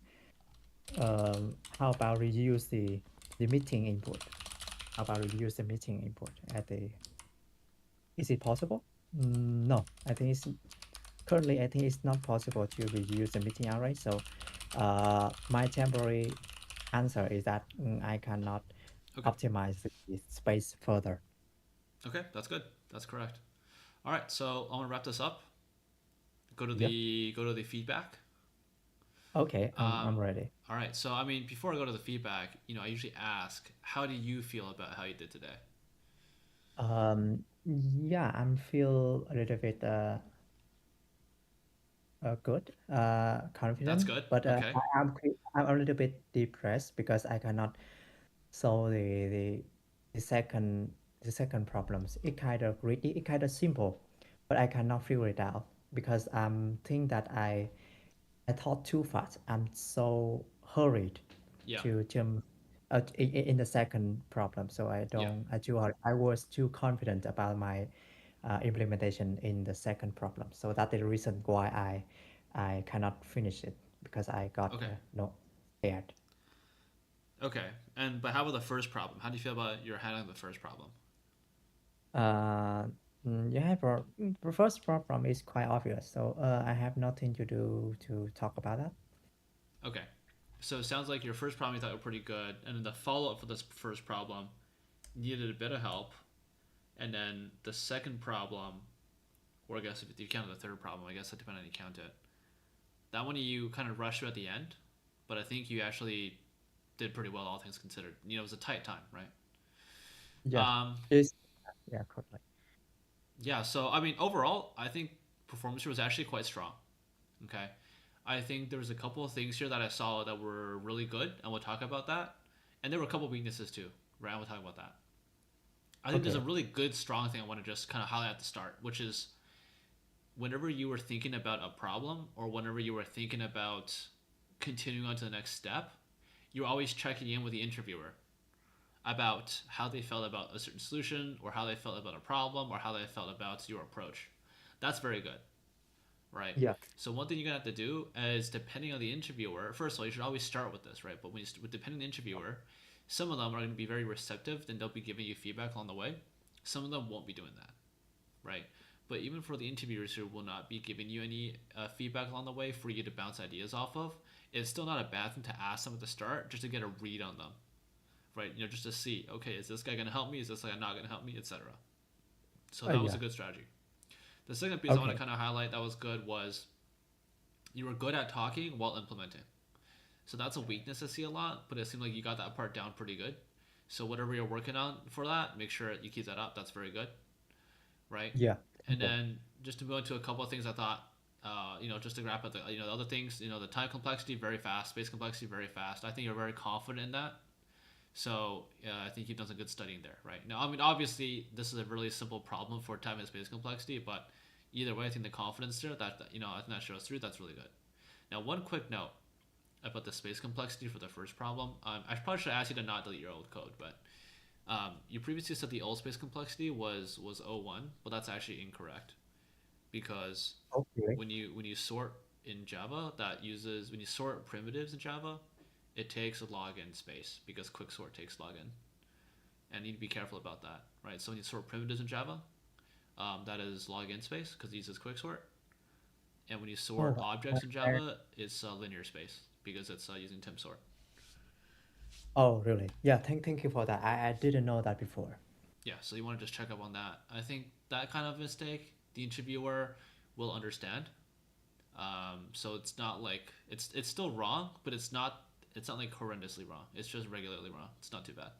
how about reduce the meeting input? How about reduce the meeting input at the? Is it possible? No, I think it's currently I think it's not possible to reduce the meeting array. So, my temporary answer is that I cannot Okay. optimize the space further. Okay. That's good. That's correct. All right. So I'm gonna wrap this up. Yeah. Go to the feedback. Okay, I'm Um, ready. all right. So I mean, before I go to the feedback, I usually ask, how do you feel about how you did today? Yeah, I'm feel a little bit good, That's confident, good. but Okay. I'm a little bit depressed because I cannot solve the second the second problems. It kind of really it kind of simple, but I cannot figure it out because I'm think that I thought too fast. I'm so hurried Yeah. to jump in the second problem. So Yeah. I was too confident about my implementation in the second problem. So that's the reason why I cannot finish it because I got Okay. no scared. Okay. But how about the first problem? How do you feel about your handling the first problem? Uh, yeah, the first problem is quite obvious, so I have nothing to do to talk about that. Okay. So it sounds like your first problem you thought were pretty good, and then the follow up for this first problem needed a bit of help, and then the second problem, or I guess if you count the third problem, I guess that depends on how you count it. That one you kind of rushed through at the end, but I think you actually did pretty well, all things considered. It was a tight time, right? Yeah, Um, it's yeah, correct. yeah. So I mean, overall, I think performance here was actually quite strong. Okay. I think there was a couple of things here that I saw that were really good, and we'll talk about that. And there were a couple of weaknesses too, right? And we'll talk about that. I think there's a Okay. really good, strong thing I want to just kind of highlight at the start, which is whenever you were thinking about a problem or whenever you were thinking about continuing on to the next step, you're always checking in with the interviewer about how they felt about a certain solution or how they felt about a problem or how they felt about your approach. That's very good, right? Yeah. So one thing you're gonna have to do is, depending on the interviewer, first of all, you should always start with this, right? But depending on the interviewer, some of them are going to be very receptive, then they'll be giving you feedback along the way. Some of them won't be doing that, right? But even for the interviewers who will not be giving you any feedback along the way for you to bounce ideas off of, it's still not a bad thing to ask them at the start just to get a read on them, right? Just to see, okay, is this guy going to help me? Is this guy not going to help me, etc. So that was a Yeah. good strategy. The second piece I want to Okay. kind of highlight that was good was you were good at talking while implementing. So that's a weakness I see a lot, but it seemed like you got that part down pretty good. So whatever you're working on for that, make sure you keep that up. That's very good, right? Yeah. And Simple. then just to go into a couple of things I thought, just to wrap up the other things, the time complexity very fast, space complexity very fast. I think you're very confident in that. So I think you've done some good studying there, right? Now, I mean, obviously, this is a really simple problem for time and space complexity, but either way, I think the confidence there I think that shows through. That's really good. Now, one quick note about the space complexity for the first problem. I probably should ask you to not delete your old code, but you previously said the old space complexity was 01, but that's actually incorrect because Okay. when you sort in Java, that uses when you sort primitives in Java, it takes a login space because quicksort takes login, and you need to be careful about that, right? So when you sort primitives in Java, that is login space because it uses quicksort, and when you sort Oh, objects in I- Java, it's linear space because it's using timsort. oh, really? Yeah. Thank you for that. I didn't know that before. Yeah, so you want to just check up on that. I think that kind of mistake the interviewer will understand. So it's not like it's still wrong, but it's not like horrendously wrong. It's just regularly wrong. It's not too bad.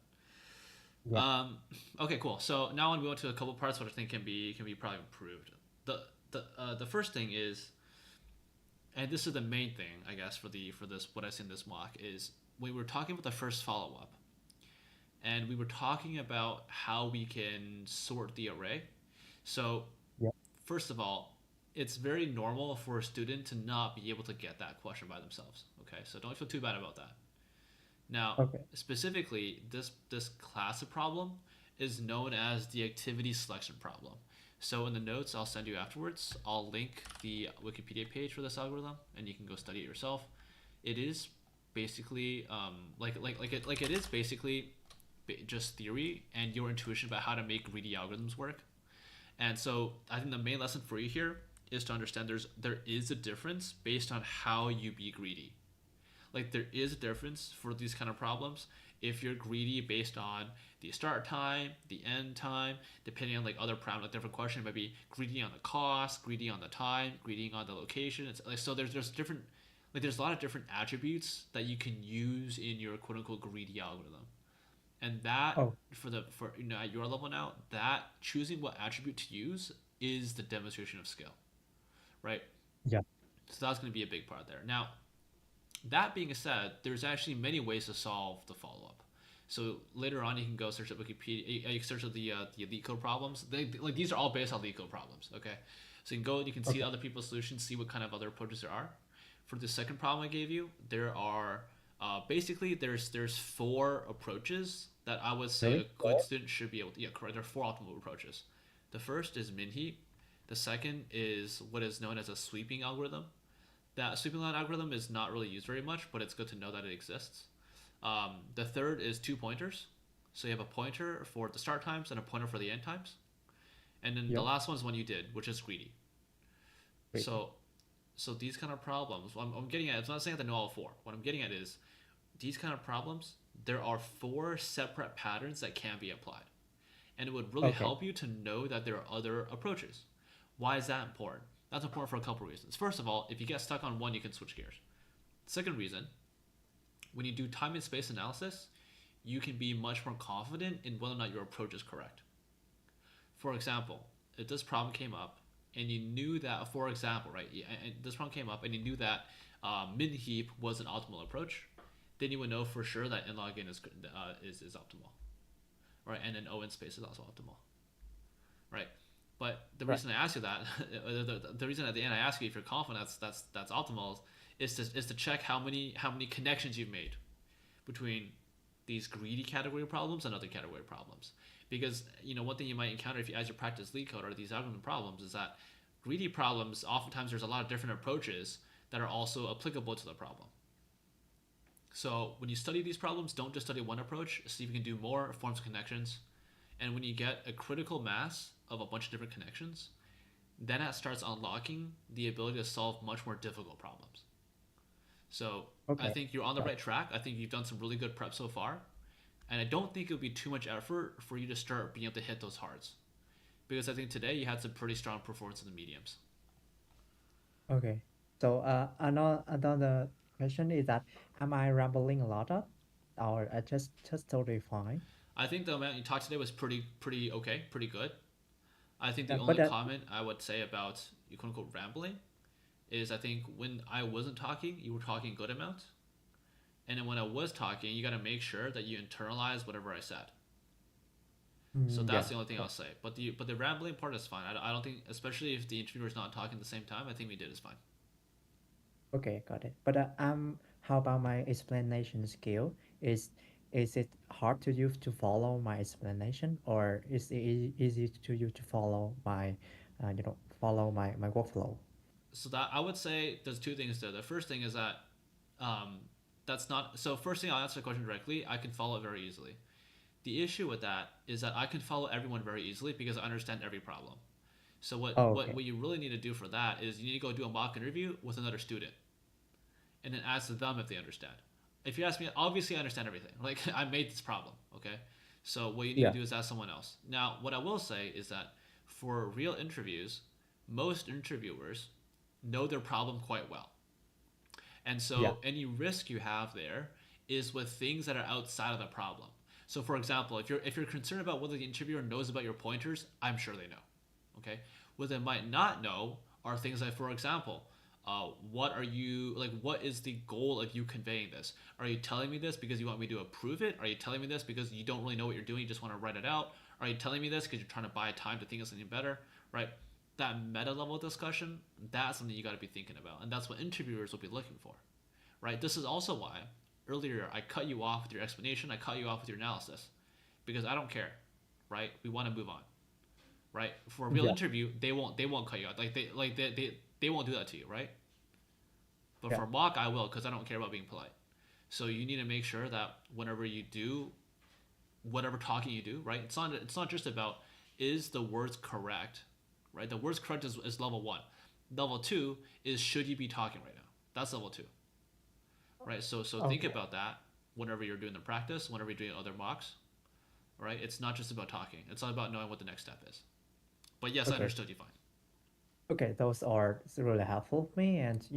Yeah. Um, okay, cool. So now I want to go into a couple parts which I think can be probably improved. The first thing is, and this is the main thing I guess for this what I see in this mock is we were talking about the first follow up, and we were talking about how we can sort the array. So Yeah. first of all, it's very normal for a student to not be able to get that question by themselves. Okay, so don't feel too bad about that. Now, Okay. specifically, this class of problem is known as the activity selection problem. So in the notes I'll send you afterwards, I'll link the Wikipedia page for this algorithm, and you can go study it yourself. It is basically it is basically just theory and your intuition about how to make greedy algorithms work. And so I think the main lesson for you here is to understand there is a difference based on how you be greedy. Like there is a difference for these kind of problems. If you're greedy based on the start time, the end time, depending on like other parameters, like different question, it might be greedy on the cost, greedy on the time, greedy on the location. It's like so there's different there's a lot of different attributes that you can use in your quote unquote greedy algorithm. And that Oh, for at your level now, that choosing what attribute to use is the demonstration of skill, right? yeah. So that's going to be a big part there. Now, that being said, there's actually many ways to solve the follow up. So later on, you can go search up Wikipedia. You can search up the Leetcode problems. Like these are all based on Leetcode problems. Okay, so you can go and you can see Okay. other people's solutions, see what kind of other approaches there are. For the second problem I gave you, there are basically there's four approaches that I would say a Really? good Four? student should be able to. Yeah, correct. There are four optimal approaches. The first is min heap. The second is what is known as a sweeping algorithm. That sweeping line algorithm is not really used very much, but it's good to know that it exists. The third is 2 pointers. So you have a pointer for the start times and a pointer for the end times. And then the Yep. last one is one you did, which is greedy. Really. So so these kind of problems, what I'm getting at, it's not saying that I know all four. What I'm getting at is these kind of problems, there are four separate patterns that can be applied. And it would really Okay. help you to know that there are other approaches. Why is that important? That's important for a couple reasons. First of all, if you get stuck on one, you can switch gears. Second reason, when you do time and space analysis, you can be much more confident in whether or not your approach is correct. For example, if this problem came up and you knew that, for example, right, and this problem came up and you knew that min heap was an optimal approach, then you would know for sure that nlog n is optimal, right? And then O in space is also optimal, right? But the Right. reason I ask you that, the reason at the end I ask you if you're confident that's optimal, is to check how many connections you've made between these greedy category problems and other category problems. Because one thing you might encounter if you as you practice Leetcode or these algorithm problems is that greedy problems oftentimes there's a lot of different approaches that are also applicable to the problem. So when you study these problems, don't just study one approach. See if you can do more forms of connections. And when you get a critical mass of a bunch of different connections, then that starts unlocking the ability to solve much more difficult problems. So I Okay. think you're on the Right. right track. I think you've done some really good prep so far. And I don't think it would be too much effort for you to start being able to hit those hards. Because I think today you had some pretty strong performance in the mediums. Okay. So another question is that am I rambling a lot of, or just totally fine? I think the amount you talked today was pretty okay, pretty good. I think the Yeah, only but comment I would say about you quote unquote rambling is I think when I wasn't talking, you were talking a good amount. And then when I was talking, you gotta make sure that you internalize whatever I said. So that's yeah. the only thing Right. I'll say. But the rambling part is fine. I don't think, especially if the interviewer is not talking at the same time, I think we did is fine. Okay, got it. But how about my explanation skill? Is is it hard to you to follow my explanation, or is it easy to you to follow my, follow my workflow? So that I would say there's two things there. The first thing is that um, that's not so. First thing, I'll answer the question directly. I can follow it very easily. The issue with that is that I can follow everyone very easily because I understand every problem. So what Oh, what okay. what you really need to do for that is you need to go do a mock interview with another student and then ask them if they understand. If you ask me, obviously I understand everything. Like I made this problem, okay? So what you need to Yeah. do is ask someone else. Now, what I will say is that for real interviews, most interviewers know their problem quite well. And Yeah. so any risk you have there is with things that are outside of the problem. So for example, if you're concerned about whether the interviewer knows about your pointers, I'm sure they know. Okay? What they might not know are things like, for example, what are you like? What is the goal of you conveying this? Are you telling me this because you want me to approve it? Are you telling me this because you don't really know what you're doing? You just want to write it out? Are you telling me this because you're trying to buy time to think of something better? Right? That meta level discussion, that's something you got to be thinking about, and that's what interviewers will be looking for. Right? This is also why earlier I cut you off with your explanation. I cut you off with your analysis because I don't care. Right? We want to move on. Right? For a real Yeah. interview, they won't cut you off. They won't do that to you. Right? But Yeah. for mock, I will because I don't care about being polite. So you need to make sure that whenever you do whatever talking you do, right? It's not just about is the words correct, right? The words correct is level one. Level two is should you be talking right now? That's level two, right? So think Okay. about that whenever you're doing the practice, whenever you're doing other mocks, right? It's not just about talking. It's not about knowing what the next step is. But yes, I Okay. understood you fine. Okay, those are really helpful for me, and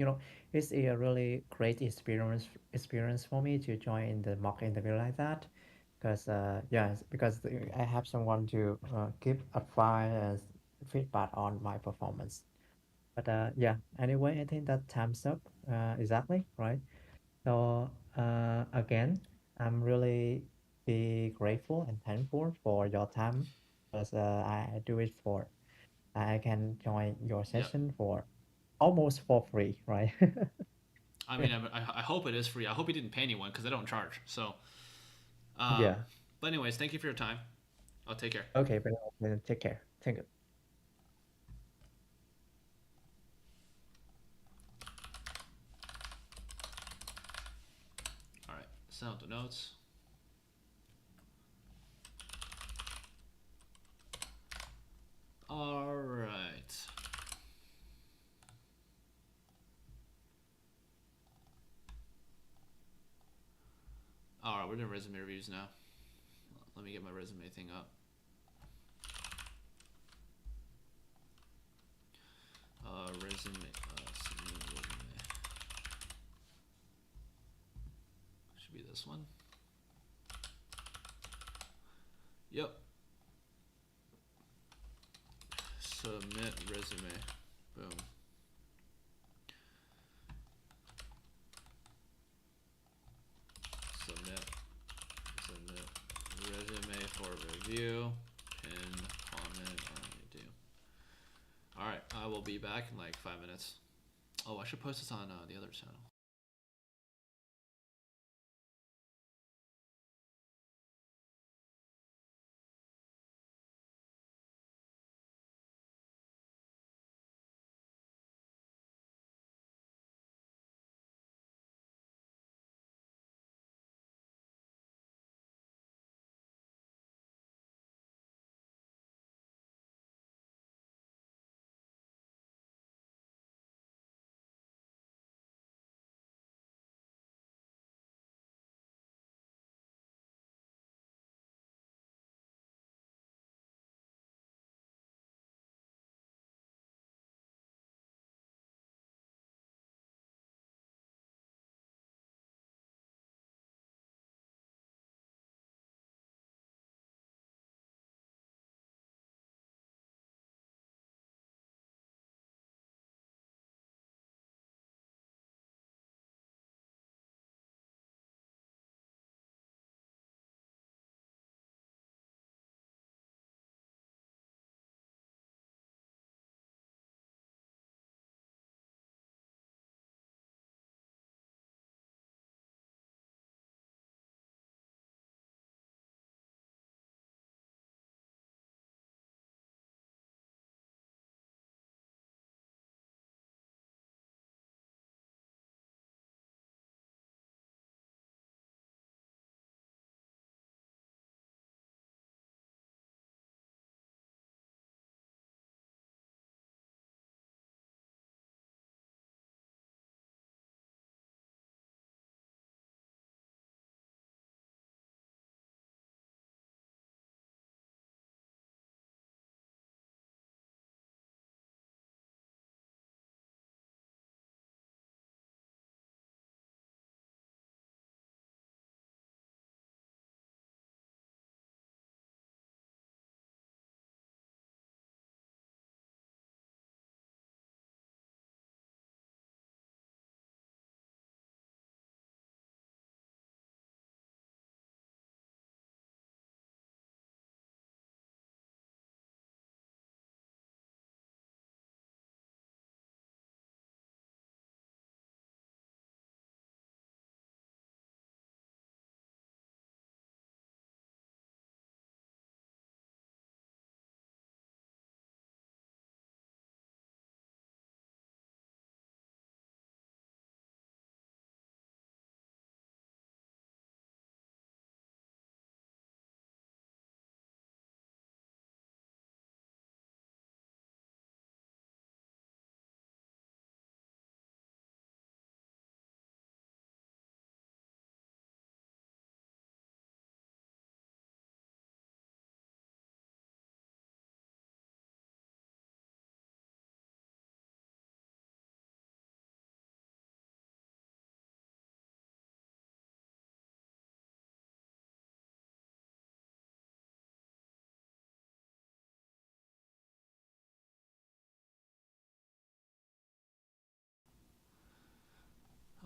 it's a really great experience for me to join in the mock interview like that, because yes, because I have someone to give advice and feedback on my performance. But yeah, anyway, I think that time's up. Exactly, right? So again, I'm really be grateful and thankful for your time, because I do it for I can join your Yep. session for almost for free, right? I Yeah. mean, I hope it is free. I hope you didn't pay anyone because I don't charge. So, um, Yeah. but anyways, thank you for your time. I'll take care. Okay, but take care. Thank you. All right. send out the notes. All right. All right, we're doing resume reviews now. Let me get my resume thing up. Resume. Should be this one. Yep. Submit resume. Boom. Submit resume for review. Pin comment on YouTube. All right, I will be back in like 5 minutes. Oh, I should post this on the other channel.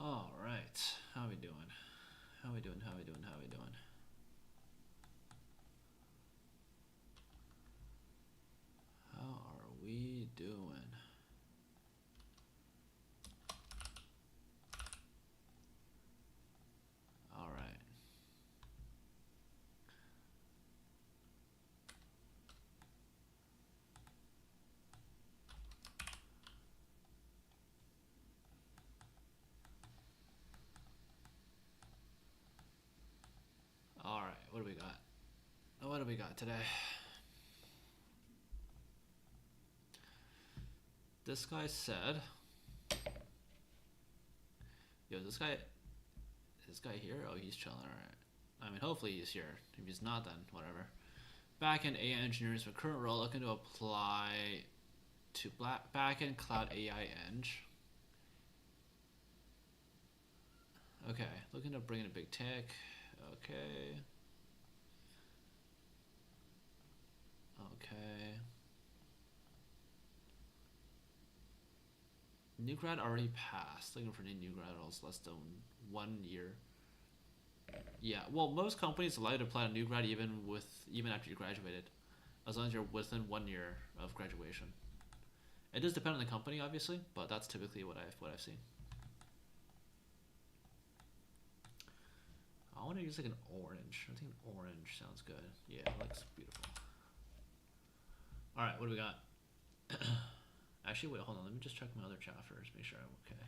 All right, how we doing? How we doing? How we doing? How we doing? How are we doing? All right. what do we got? What do we got today? This guy said, yo, this guy here? Oh, he's chilling, alright. I mean, hopefully he's here. If he's not, then whatever. Backend AI engineers for current role looking to apply to backend cloud AI eng. Okay, looking to bring in a big tech. Okay. Okay. New grad already passed. Looking for any new grad roles less than 1 year. Yeah, well, most companies allow you to apply to new grad even after you graduated, as long as you're within 1 year of graduation. It does depend on the company, obviously, but that's typically what I've seen. I want to use like an orange. I think an orange sounds good. Yeah, it looks beautiful. All right, what do we got? Actually, wait, hold on. Let me just check my other chat first. Make sure I'm okay.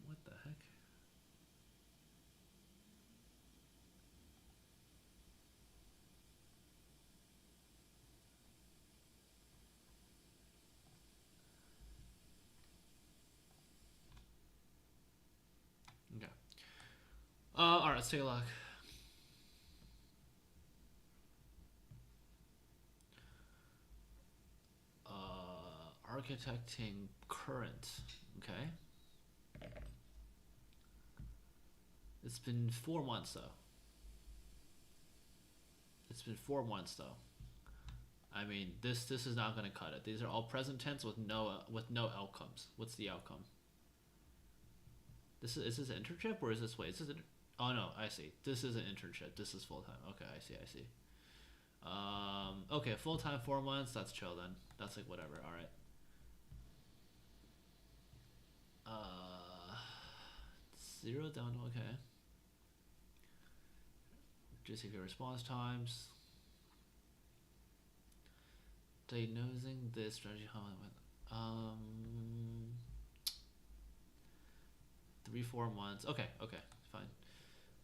What the heck? Okay. All right, let's take a look. Architecting current. Okay. It's been 4 months though. It's been 4 months though. I mean, this is not gonna cut it. These are all present tense with no outcomes. What's the outcome? Is this an internship or is this oh no, I see. This is an internship. This is full time. Okay, I see. Okay, full time 4 months. That's chill then. That's like whatever. All right. 0 down to okay. Just if your response times. Diagnosing this strategy. How I went. 3-4 months. Okay, fine.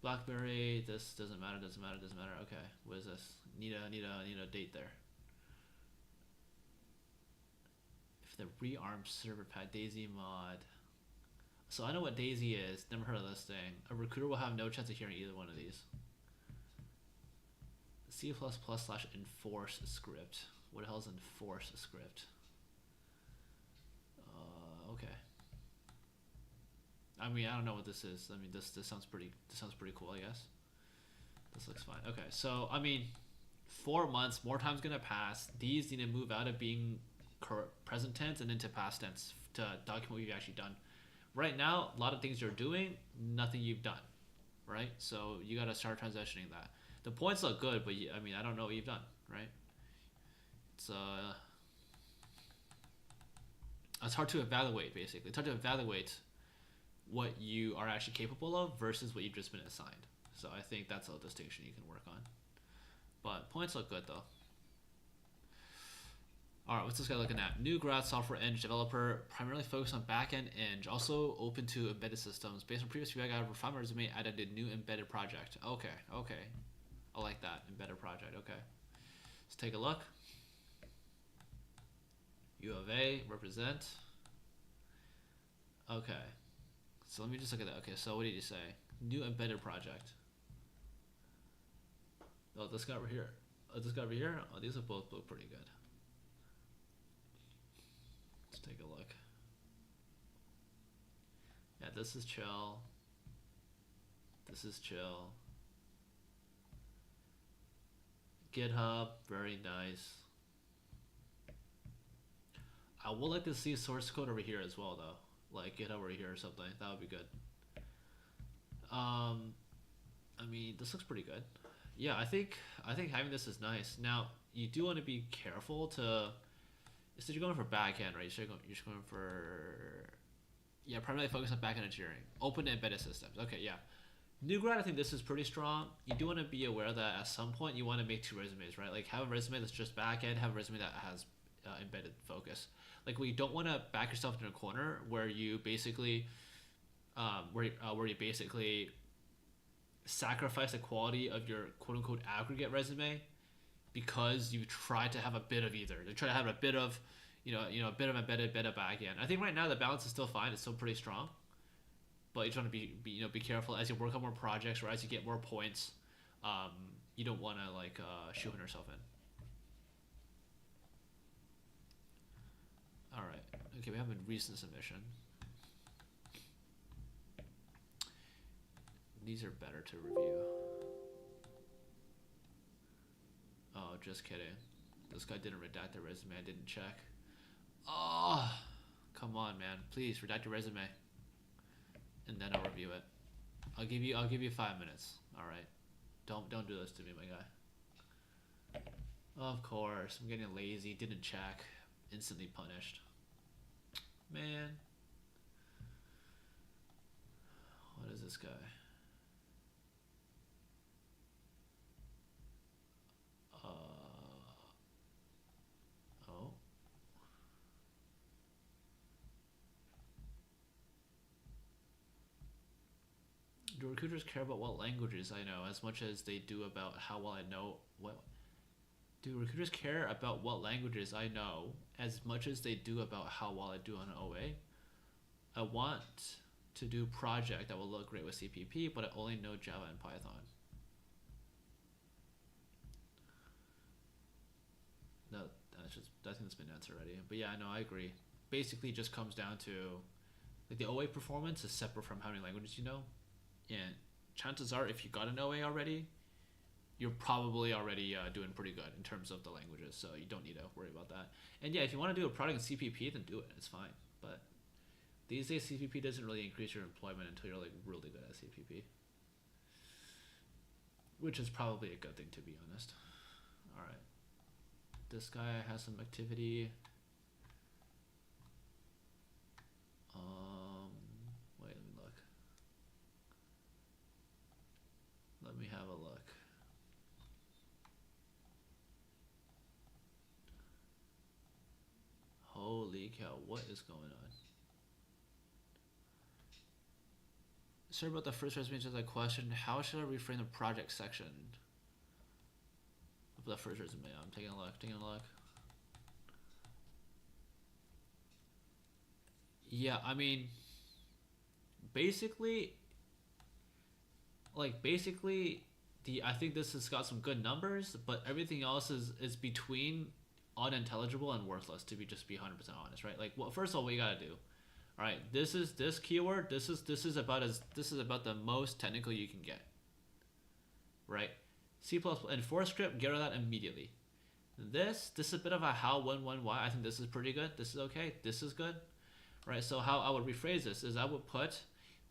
BlackBerry. This doesn't matter. Okay, what is this? Need a date there. If the rearm server pad Daisy mod. So I know what Daisy is. Never heard of this thing. A recruiter will have no chance of hearing either one of these. C++/enforce script. What the hell is enforce script? Okay. I mean, I don't know what this is. I mean, this sounds pretty cool, I guess. This looks fine. Okay, so I mean, 4 months, more time's gonna pass. These need to move out of being present tense and into past tense to document what you've actually done. Right now, a lot of things you're doing, nothing you've done, right? So you gotta start transitioning that. The points look good, but I mean, I don't know what you've done, right? It's hard to evaluate, basically. It's hard to evaluate what you are actually capable of versus what you've just been assigned. So I think that's a distinction you can work on. But points look good though. Alright, what's this guy looking at? New grad software eng developer, primarily focused on backend eng, also open to embedded systems. Based on previous feedback, I have refined my resume, added a new embedded project. Okay. I like that. Embedded project, okay. Let's take a look. U of A, represent. Okay. So let me just look at that. Okay, so what did you say? New embedded project. Oh, this guy over here. Oh, this guy over here? Oh, these are both look pretty good. Let's take a look. Yeah, this is chill. This is chill. GitHub, very nice. I would like to see source code over here as well, though. Like GitHub over here or something. That would be good. I mean, this looks pretty good. Yeah, I think having this is nice. Now, you do want to be careful to. So you're going for backend, right? You're just going for. Yeah, primarily focus on backend engineering. Open to embedded systems. Okay, yeah. New grad, I think this is pretty strong. You do want to be aware that at some point you want to make 2 resumes, right? Like have a resume that's just backend, have a resume that has embedded focus. Like we don't want to back yourself into a corner where you basically where you basically sacrifice the quality of your quote unquote aggregate resume because you try to have a bit of either. You try to have a bit of a bit of embedded, bit of backend. I think right now the balance is still fine. It's still pretty strong, but you're trying to be careful as you work on more projects or as you get more points. You don't want to like shoehorn yourself in. All right. Okay, we have a recent submission. These are better to review. Oh, just kidding. This guy didn't redact the resume. I didn't check. Oh, come on, man. Please redact your resume, and then I'll review it. I'll give you 5 minutes. All right. Don't do this to me, my guy. Of course, I'm getting lazy. Didn't check. Instantly punished. Man. What is this guy? Oh. Do recruiters care about what languages I know as much as they do about how well I know what? Do recruiters care about what languages I know as much as they do about how well I do on OA? I want to do project that will look great with CPP, but I only know Java and Python. No, I think that's been answered already. But yeah, no, I agree. Basically, it just comes down to like the OA performance is separate from how many languages you know, and chances are, if you got an OA already, you're probably already doing pretty good in terms of the languages, so you don't need to worry about that. And yeah, if you want to do a product in CPP, then do it. It's fine. But these days, CPP doesn't really increase your employment until you're like really good at CPP, which is probably a good thing, to be honest. All right. This guy has some activity. Wait, let me look. Let me have a look. Holy cow, what is going on? Sorry about the first resume, just a question. How should I reframe the project section of the first resume? I'm taking a look. Yeah, I mean, basically, I think this has got some good numbers, but everything else is between unintelligible and worthless, to be 100% honest, right? Like, well, first of all, what you gotta do, all right? This keyword. This is about the most technical you can get, right? C++ and for script, get rid of that immediately. This is a bit of a how, when, why. I think this is pretty good. This is okay. This is good, right? So how I would rephrase this is I would put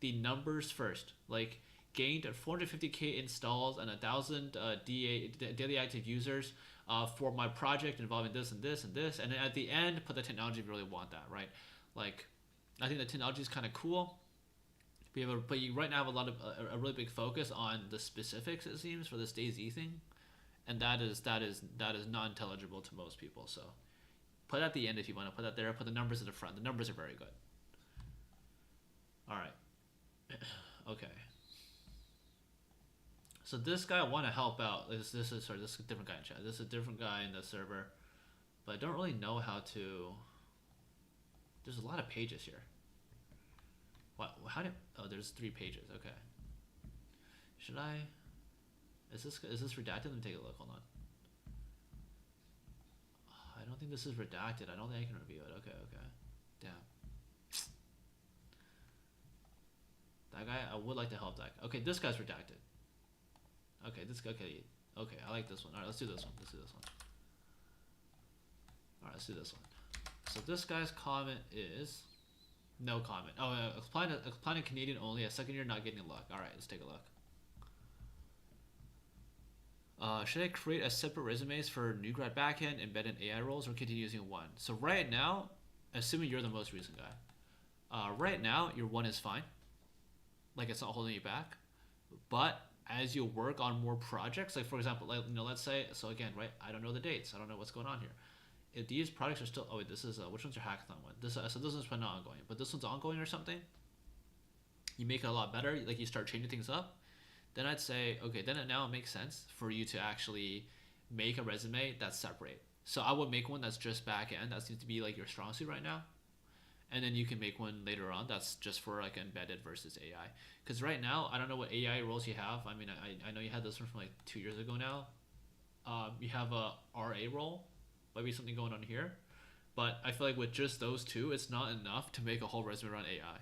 the numbers first, like gained 450K installs and 1,000 daily active users for my project involving this and this and this, and then at the end put the technology if you really want that, right? Like, I think the technology is kind of cool, but you right now have a really big focus on the specifics, it seems, for this DayZ thing, and that is not intelligible to most people. So put it at the end if you want to put that there. Put the numbers at the front. The numbers are very good. All right. Okay. So this guy I want to help out. This is a different guy in chat. This is a different guy in the server, but I don't really know how to. There's a lot of pages here. What? How did? Oh, there's 3 pages. Okay. Should I? Is this redacted? Let me take a look. Hold on. I don't think this is redacted. I don't think I can review it. Okay. Damn. That guy, I would like to help that guy. Okay, this guy's redacted. Okay, this guy. Okay, I like this one. All right, let's do this one. All right, let's do this one. So this guy's comment is no comment. Oh, applying to Canadian only. A second year, not getting luck. All right, let's take a look. Should I create a separate resumes for new grad backend, embedded AI roles, or continue using one? So right now, assuming you're the most recent guy, right now your one is fine. Like, it's not holding you back. But as you work on more projects, like for example, like, let's say, so again, right? I don't know the dates. I don't know what's going on here. if these products are still, oh wait, this is which one's your hackathon one? This so this one's probably not ongoing, but this one's ongoing or something. You make it a lot better, like you start changing things up. Then I'd say, okay, then it now makes sense for you to actually make a resume that's separate. So I would make one that's just back end. That seems to be like your strong suit right now. And then you can make one later on that's just for like embedded versus AI. Because right now, I don't know what AI roles you have. I mean, I know you had this one from like 2 years ago now. You have a RA role, might be something going on here. But I feel like with just those two, it's not enough to make a whole resume around AI.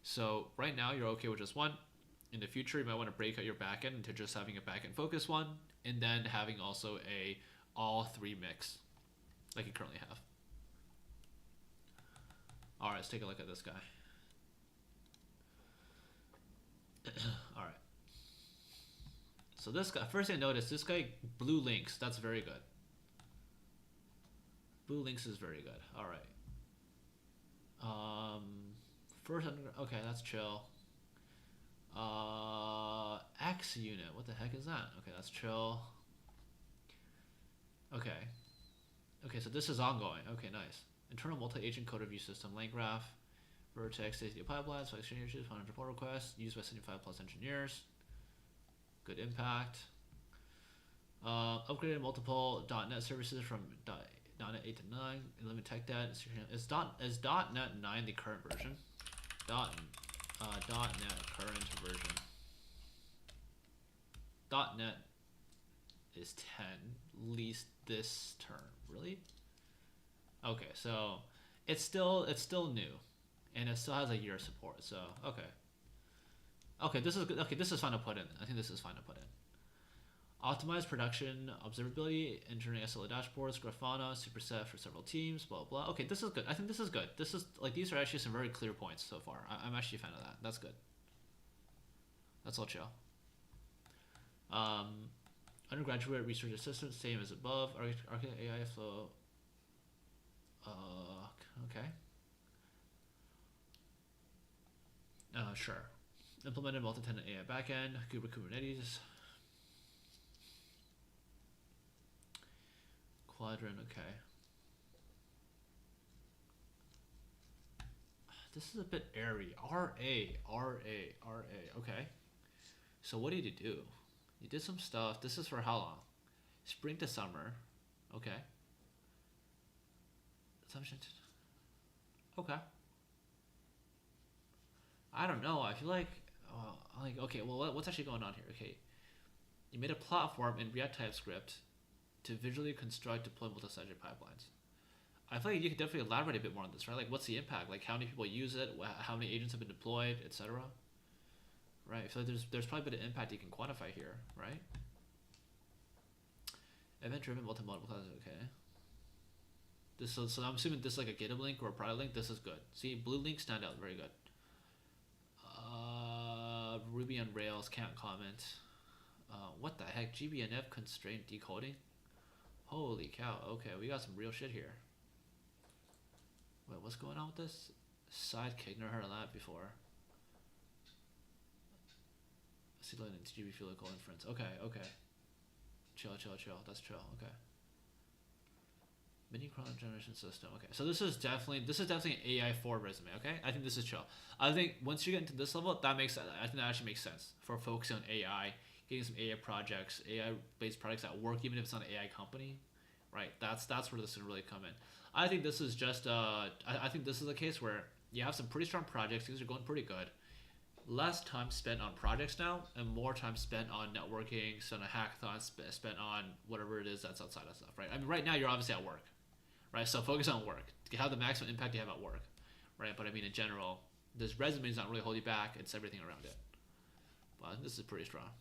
So right now, you're okay with just one. In the future, you might want to break out your backend into just having a backend focus one, and then having also a all three mix, like you currently have. All right, let's take a look at this guy. All right. So this guy, first thing I noticed, this guy, blue links, that's very good. Blue links is very good. All right. First, okay, that's chill. X unit, what the heck is that? Okay, that's chill. Okay. Okay, so this is ongoing. Okay, nice. Internal multi-agent code review system, lane graph, vertex, safety pipelines, flex changes, 100 pull requests, used by 75 plus engineers. Good impact. Upgraded multiple .NET services from .NET 8 to 9. Limit tech debt. Is .NET 9 the current version? .NET current version. .NET is 10, least this term. Really? Okay, so it's still new, and it still has a year of support. So okay, this is good. Okay, this is fine to put in. I think this is fine to put in. Optimize production observability, entering SLA dashboards, Grafana, superset for several teams, blah blah. Okay, this is good. I think this is good. This is like these are actually some very clear points so far. I'm actually a fan of that. That's good. That's all chill. Undergraduate research assistant, same as above. Architect AI flow. Okay. Sure. Implemented multi-tenant AI backend, Kubernetes. Quadrant, okay. This is a bit airy. RA. Okay. So what did you do? You did some stuff. This is for how long? Spring to summer. Okay. Assumption. Okay. I don't know. I feel like, okay. Well, what's actually going on here? Okay. You made a platform in React TypeScript to visually construct deploy multi-sided pipelines. I feel like you could definitely elaborate a bit more on this, right? Like, what's the impact? Like, how many people use it? How many agents have been deployed, etc. Right. I feel like there's probably a bit of impact you can quantify here, right? Event-driven multimodal classes. Okay. So I'm assuming this is like a GitHub link or a product link. This is good. See, blue links stand out. Very good. Ruby on Rails can't comment. What the heck? GBNF constraint decoding? Holy cow. Okay, we got some real shit here. Wait, what's going on with this? Sidekick, never heard of that before. Seedline into GB Physical inference. Okay. Chill. That's chill. Okay. Mini chrono generation system. Okay, so this is definitely an AI forward resume. Okay, I think this is chill. I think once you get into this level, I think that actually makes sense for focusing on AI, getting some AI projects, AI based products that work, even if it's not an AI company, right? That's where this would really come in. I think this is just I think this is a case where you have some pretty strong projects. Things are going pretty good. Less time spent on projects now, and more time spent on networking, spent on hackathons, spent on whatever it is that's outside of stuff, right? I mean, right now you're obviously at work. Right, so focus on work. Have the maximum impact you have at work, right? But I mean, in general, this resume is not really holding back. It's everything around it. But this is pretty strong.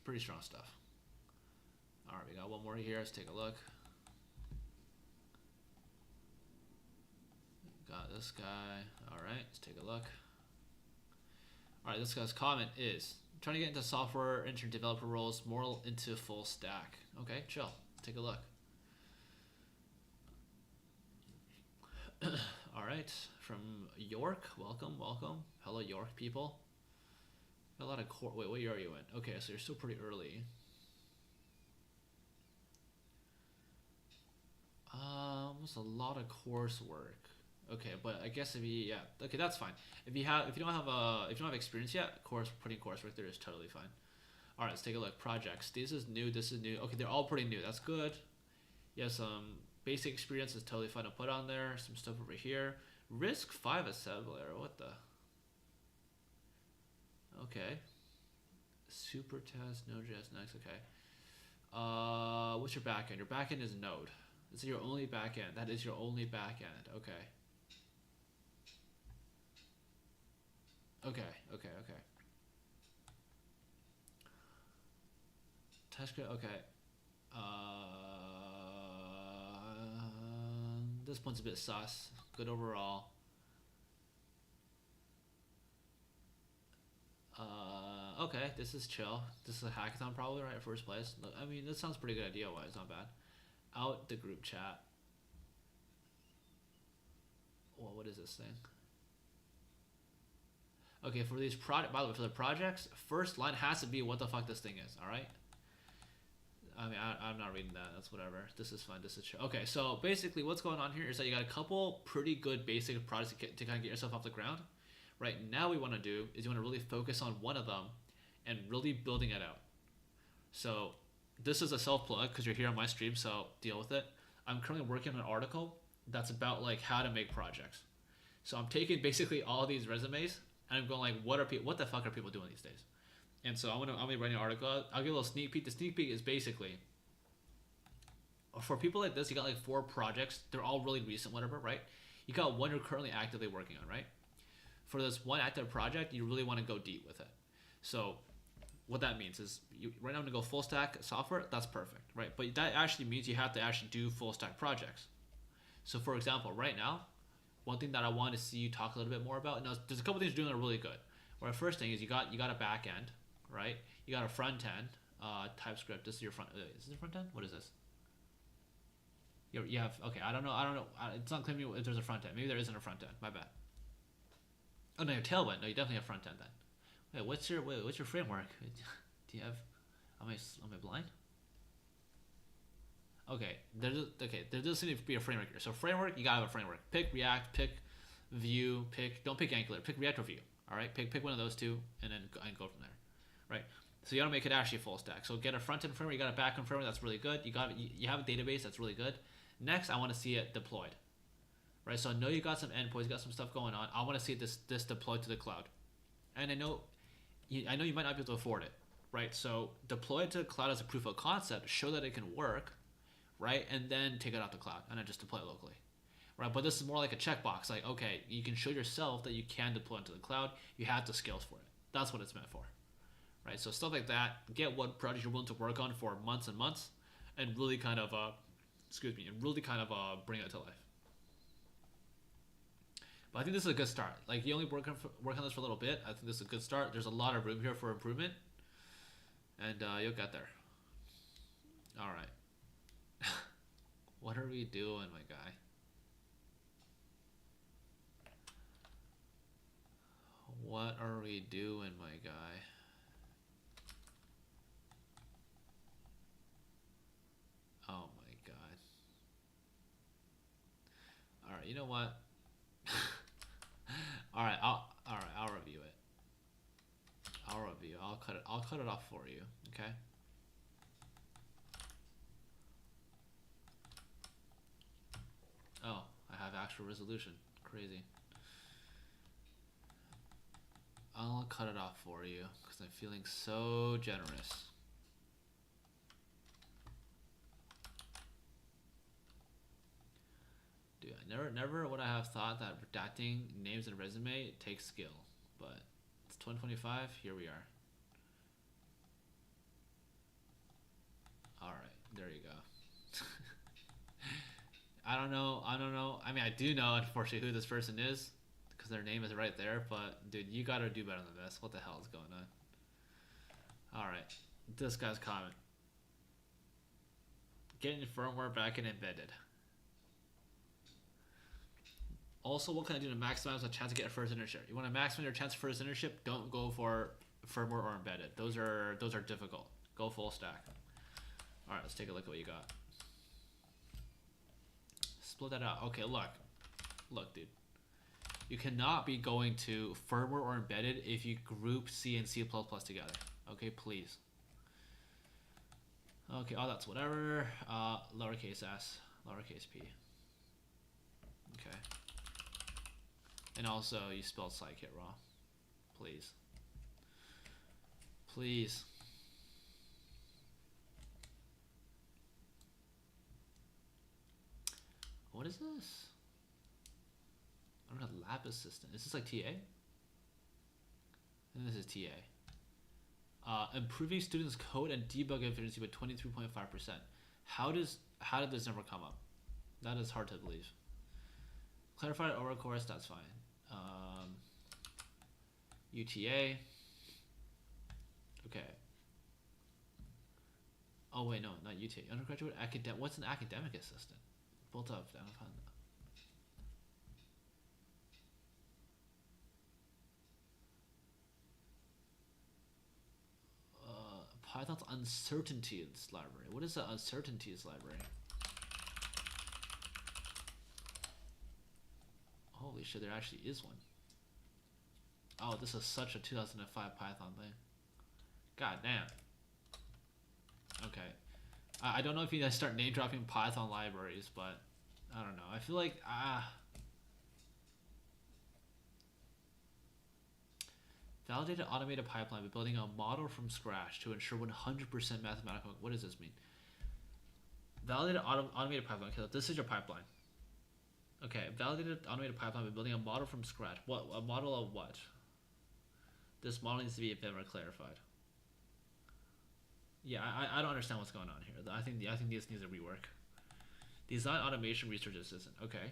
Pretty strong stuff. All right, we got one more here. Let's take a look. Got this guy. All right, let's take a look. All right, this guy's comment is trying to get into software engineering developer roles, more into full stack. Okay, chill. Take a look. All right, from York, welcome. Hello, York people. A lot of wait, what year are you in? Okay, so you're still pretty early. almost a lot of coursework. Okay, but I guess if you okay, that's fine. If you don't have experience yet, putting coursework there is totally fine. All right, let's take a look. Projects. This is new. This is new. Okay, they're all pretty new. That's good. Yeah, some basic experience is totally fine to put on there. Some stuff over here. Risk 5 assembler. What the? Okay. Super test Node.js next. Okay. What's your backend? Your backend is Node. This is your only backend. That is your only backend. Okay. Okay. TypeScript. Okay. This one's a bit sus. Good overall. Okay, this is chill. This is a hackathon probably, right? First place. I mean, this sounds pretty good idea-wise. Not bad. Out the group chat. Well, what is this thing? Okay, for these by the way, for the projects, first line has to be what the fuck this thing is. All right. I mean, I'm not reading that. That's whatever. This is fine. This is chill. Okay, so basically, what's going on here is that you got a couple pretty good basic projects to kind of get yourself off the ground. Right now, we want to do is you want to really focus on one of them and really building it out. So this is a self plug because you're here on my stream, so deal with it. I'm currently working on an article that's about like how to make projects. So I'm taking basically all these resumes and I'm going like, what the fuck are people doing these days? And so I'm gonna write an article. I'll give a little sneak peek. The sneak peek is basically for people like this, you got like 4 projects. They're all really recent, whatever, right? You got one you're currently actively working on, right? For this one active project, you really want to go deep with it. So what that means is right now I'm gonna go full stack software. That's perfect, right? But that actually means you have to actually do full stack projects. So for example, right now, one thing that I want to see you talk a little bit more about. Now, there's a couple things you're doing that are really good. Well, the first thing is you got a back end, right? You got a front end, TypeScript. This is your front. Is this your front end? What is this? You have okay. I don't know. It's not clear to me if there's a front end. Maybe there isn't a front end. My bad. Oh no, your tailwind. No, you definitely have front end then. Wait, what's your framework? Do you have? Am I blind? Okay, there does seem to be a framework here. So framework, you gotta have a framework. Pick React, pick Vue, don't pick Angular, pick React or Vue. All right, pick one of those two, and then go from there, right? So you gotta make it actually full stack. So get a front end framework, you got a back end framework, that's really good. You have a database, that's really good. Next, I want to see it deployed, right? So I know you got some endpoints, you got some stuff going on. I want to see this deployed to the cloud, and I know you might not be able to afford it, right? So deploy it to the cloud as a proof of concept, show that it can work, right? And then take it out the cloud and then just deploy it locally, right? But this is more like a checkbox, like, okay, you can show yourself that you can deploy into the cloud. You have the skills for it. That's what it's meant for, right? So stuff like that, get what project you're willing to work on for months and months and really kind of, bring it to life. But I think this is a good start. Like, you only work on this for a little bit. I think this is a good start. There's a lot of room here for improvement, and you'll get there. All right. What are we doing, my guy? What are we doing, my guy? Oh my god. All right, you know what? All right, I'll review it. I'll cut it off for you, okay? Oh, I have actual resolution. Crazy. I'll cut it off for you because I'm feeling so generous. Dude, I never would I have thought that redacting names in a resume takes skill, but it's 2025. Here we are. All right, there you go. I don't know. I mean, I do know, unfortunately, who this person is because their name is right there. But dude, you gotta do better than this. What the hell is going on? All right, this guy's comment: getting firmware back in embedded. Also, what can I do to maximize the chance to get a first internship? You want to maximize your chance for first internship? Don't go for firmware or embedded. Those are difficult. Go full stack. All right, let's take a look at what you got. split that out. Okay, look, dude. You cannot be going to firmware or embedded if you group C and C++ together. Okay, please. Okay, oh, that's whatever. Lowercase s, lowercase p. Okay. And also, you spelled scikit wrong. Please. Please. What is this? I don't have lab assistant. Is this like TA? And this is TA. Improving students' code and debug efficiency by 23.5%. How did this never come up? That is hard to believe. Clarified oral course, that's fine. UTA. Okay. Oh wait, no, not UTA. Undergraduate academic. What's an academic assistant? Both of them. Python's uncertainties library. What is the uncertainties library? Holy shit, there actually is one. Oh, this is such a 2005 Python thing. God damn. Okay. I don't know if you guys start name dropping Python libraries, but I don't know. I feel like validated automated pipeline by building a model from scratch to ensure 100% mathematical. What does this mean? Validated automated pipeline. Okay, this is your pipeline. Okay, validated automated pipeline by building a model from scratch. What? A model of what? This model needs to be a bit more clarified. Yeah, I don't understand what's going on here. I think this needs a rework. Design automation research assistant. Okay.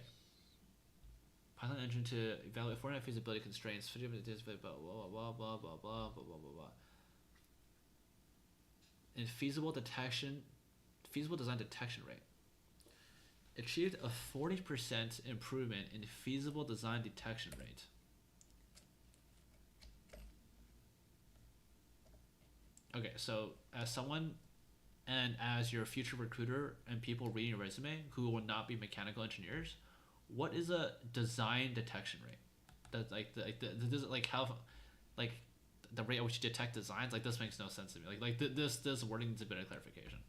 Python engine to evaluate format feasibility constraints. Blah blah blah blah blah blah blah blah blah. And feasible design detection rate. Achieved a 40% improvement in feasible design detection rate. Okay, so as someone and as your future recruiter and people reading your resume who will not be mechanical engineers, what is a design detection rate? That's like the rate at which you detect designs. Like, this makes no sense to me. This wording needs a bit of clarification.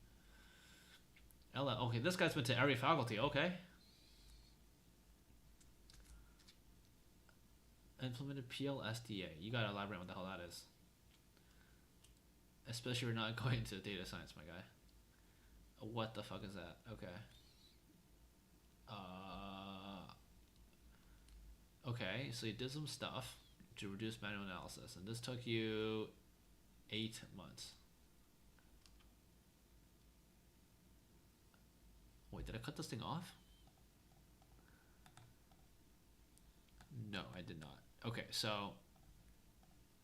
Okay, this guy's been to every faculty. Okay. Implemented PLSDA. You gotta elaborate on what the hell that is. Especially if you're not going to data science, my guy. What the fuck is that? Okay. Okay, so you did some stuff to reduce manual analysis, and this took you 8 months. Wait, did I cut this thing off? No, I did not. Okay, so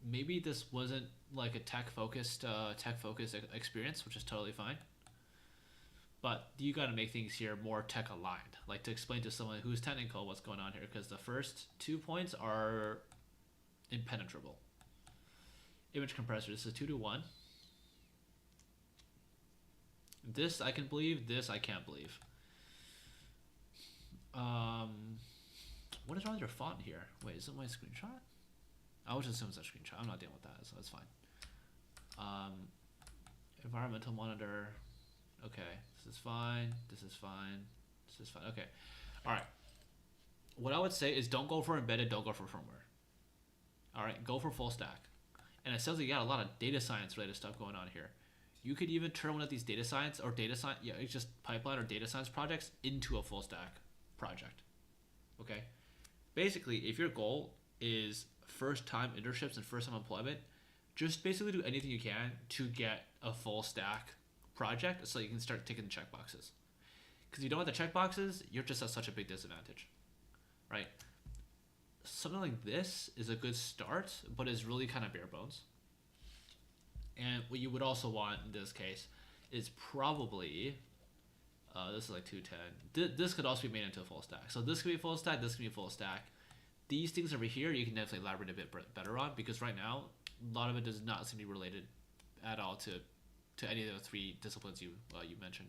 maybe this wasn't like a tech-focused experience, which is totally fine. But you got to make things here more tech-aligned, like to explain to someone who's technical what's going on here, because the first 2 points are impenetrable. Image compressor, this is 2 to 1. This I can believe, this I can't believe. What is wrong with your font here? Wait, is it my screenshot? I was just assuming it's a screenshot. I'm not dealing with that, so that's fine. Environmental monitor. Okay, this is fine. This is fine. This is fine. Okay, all right. What I would say is don't go for embedded. Don't go for firmware. All right, go for full stack. And it sounds like you got a lot of data science related stuff going on here. You could even turn one of these data science, yeah, it's just pipeline or data science projects into a full stack project. Okay, basically, if your goal is first time internships and first time employment, just basically do anything you can to get a full stack project so you can start ticking the checkboxes. Because if you don't have the checkboxes, you're just at such a big disadvantage, right? Something like this is a good start, but is really kind of bare bones. And what you would also want in this case is probably, this is like 210. This could also be made into a full stack. So this could be full stack, this could be full stack. These things over here, you can definitely elaborate a bit better on, because right now, a lot of it does not seem to be related at all to any of the 3 disciplines you mentioned.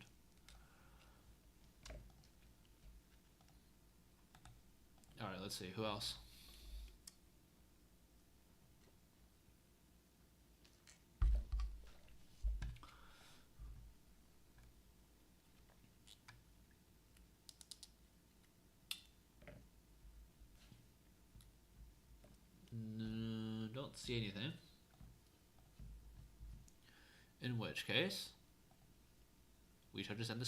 let's see. Who else? No, don't see anything. In which case, we shall just end this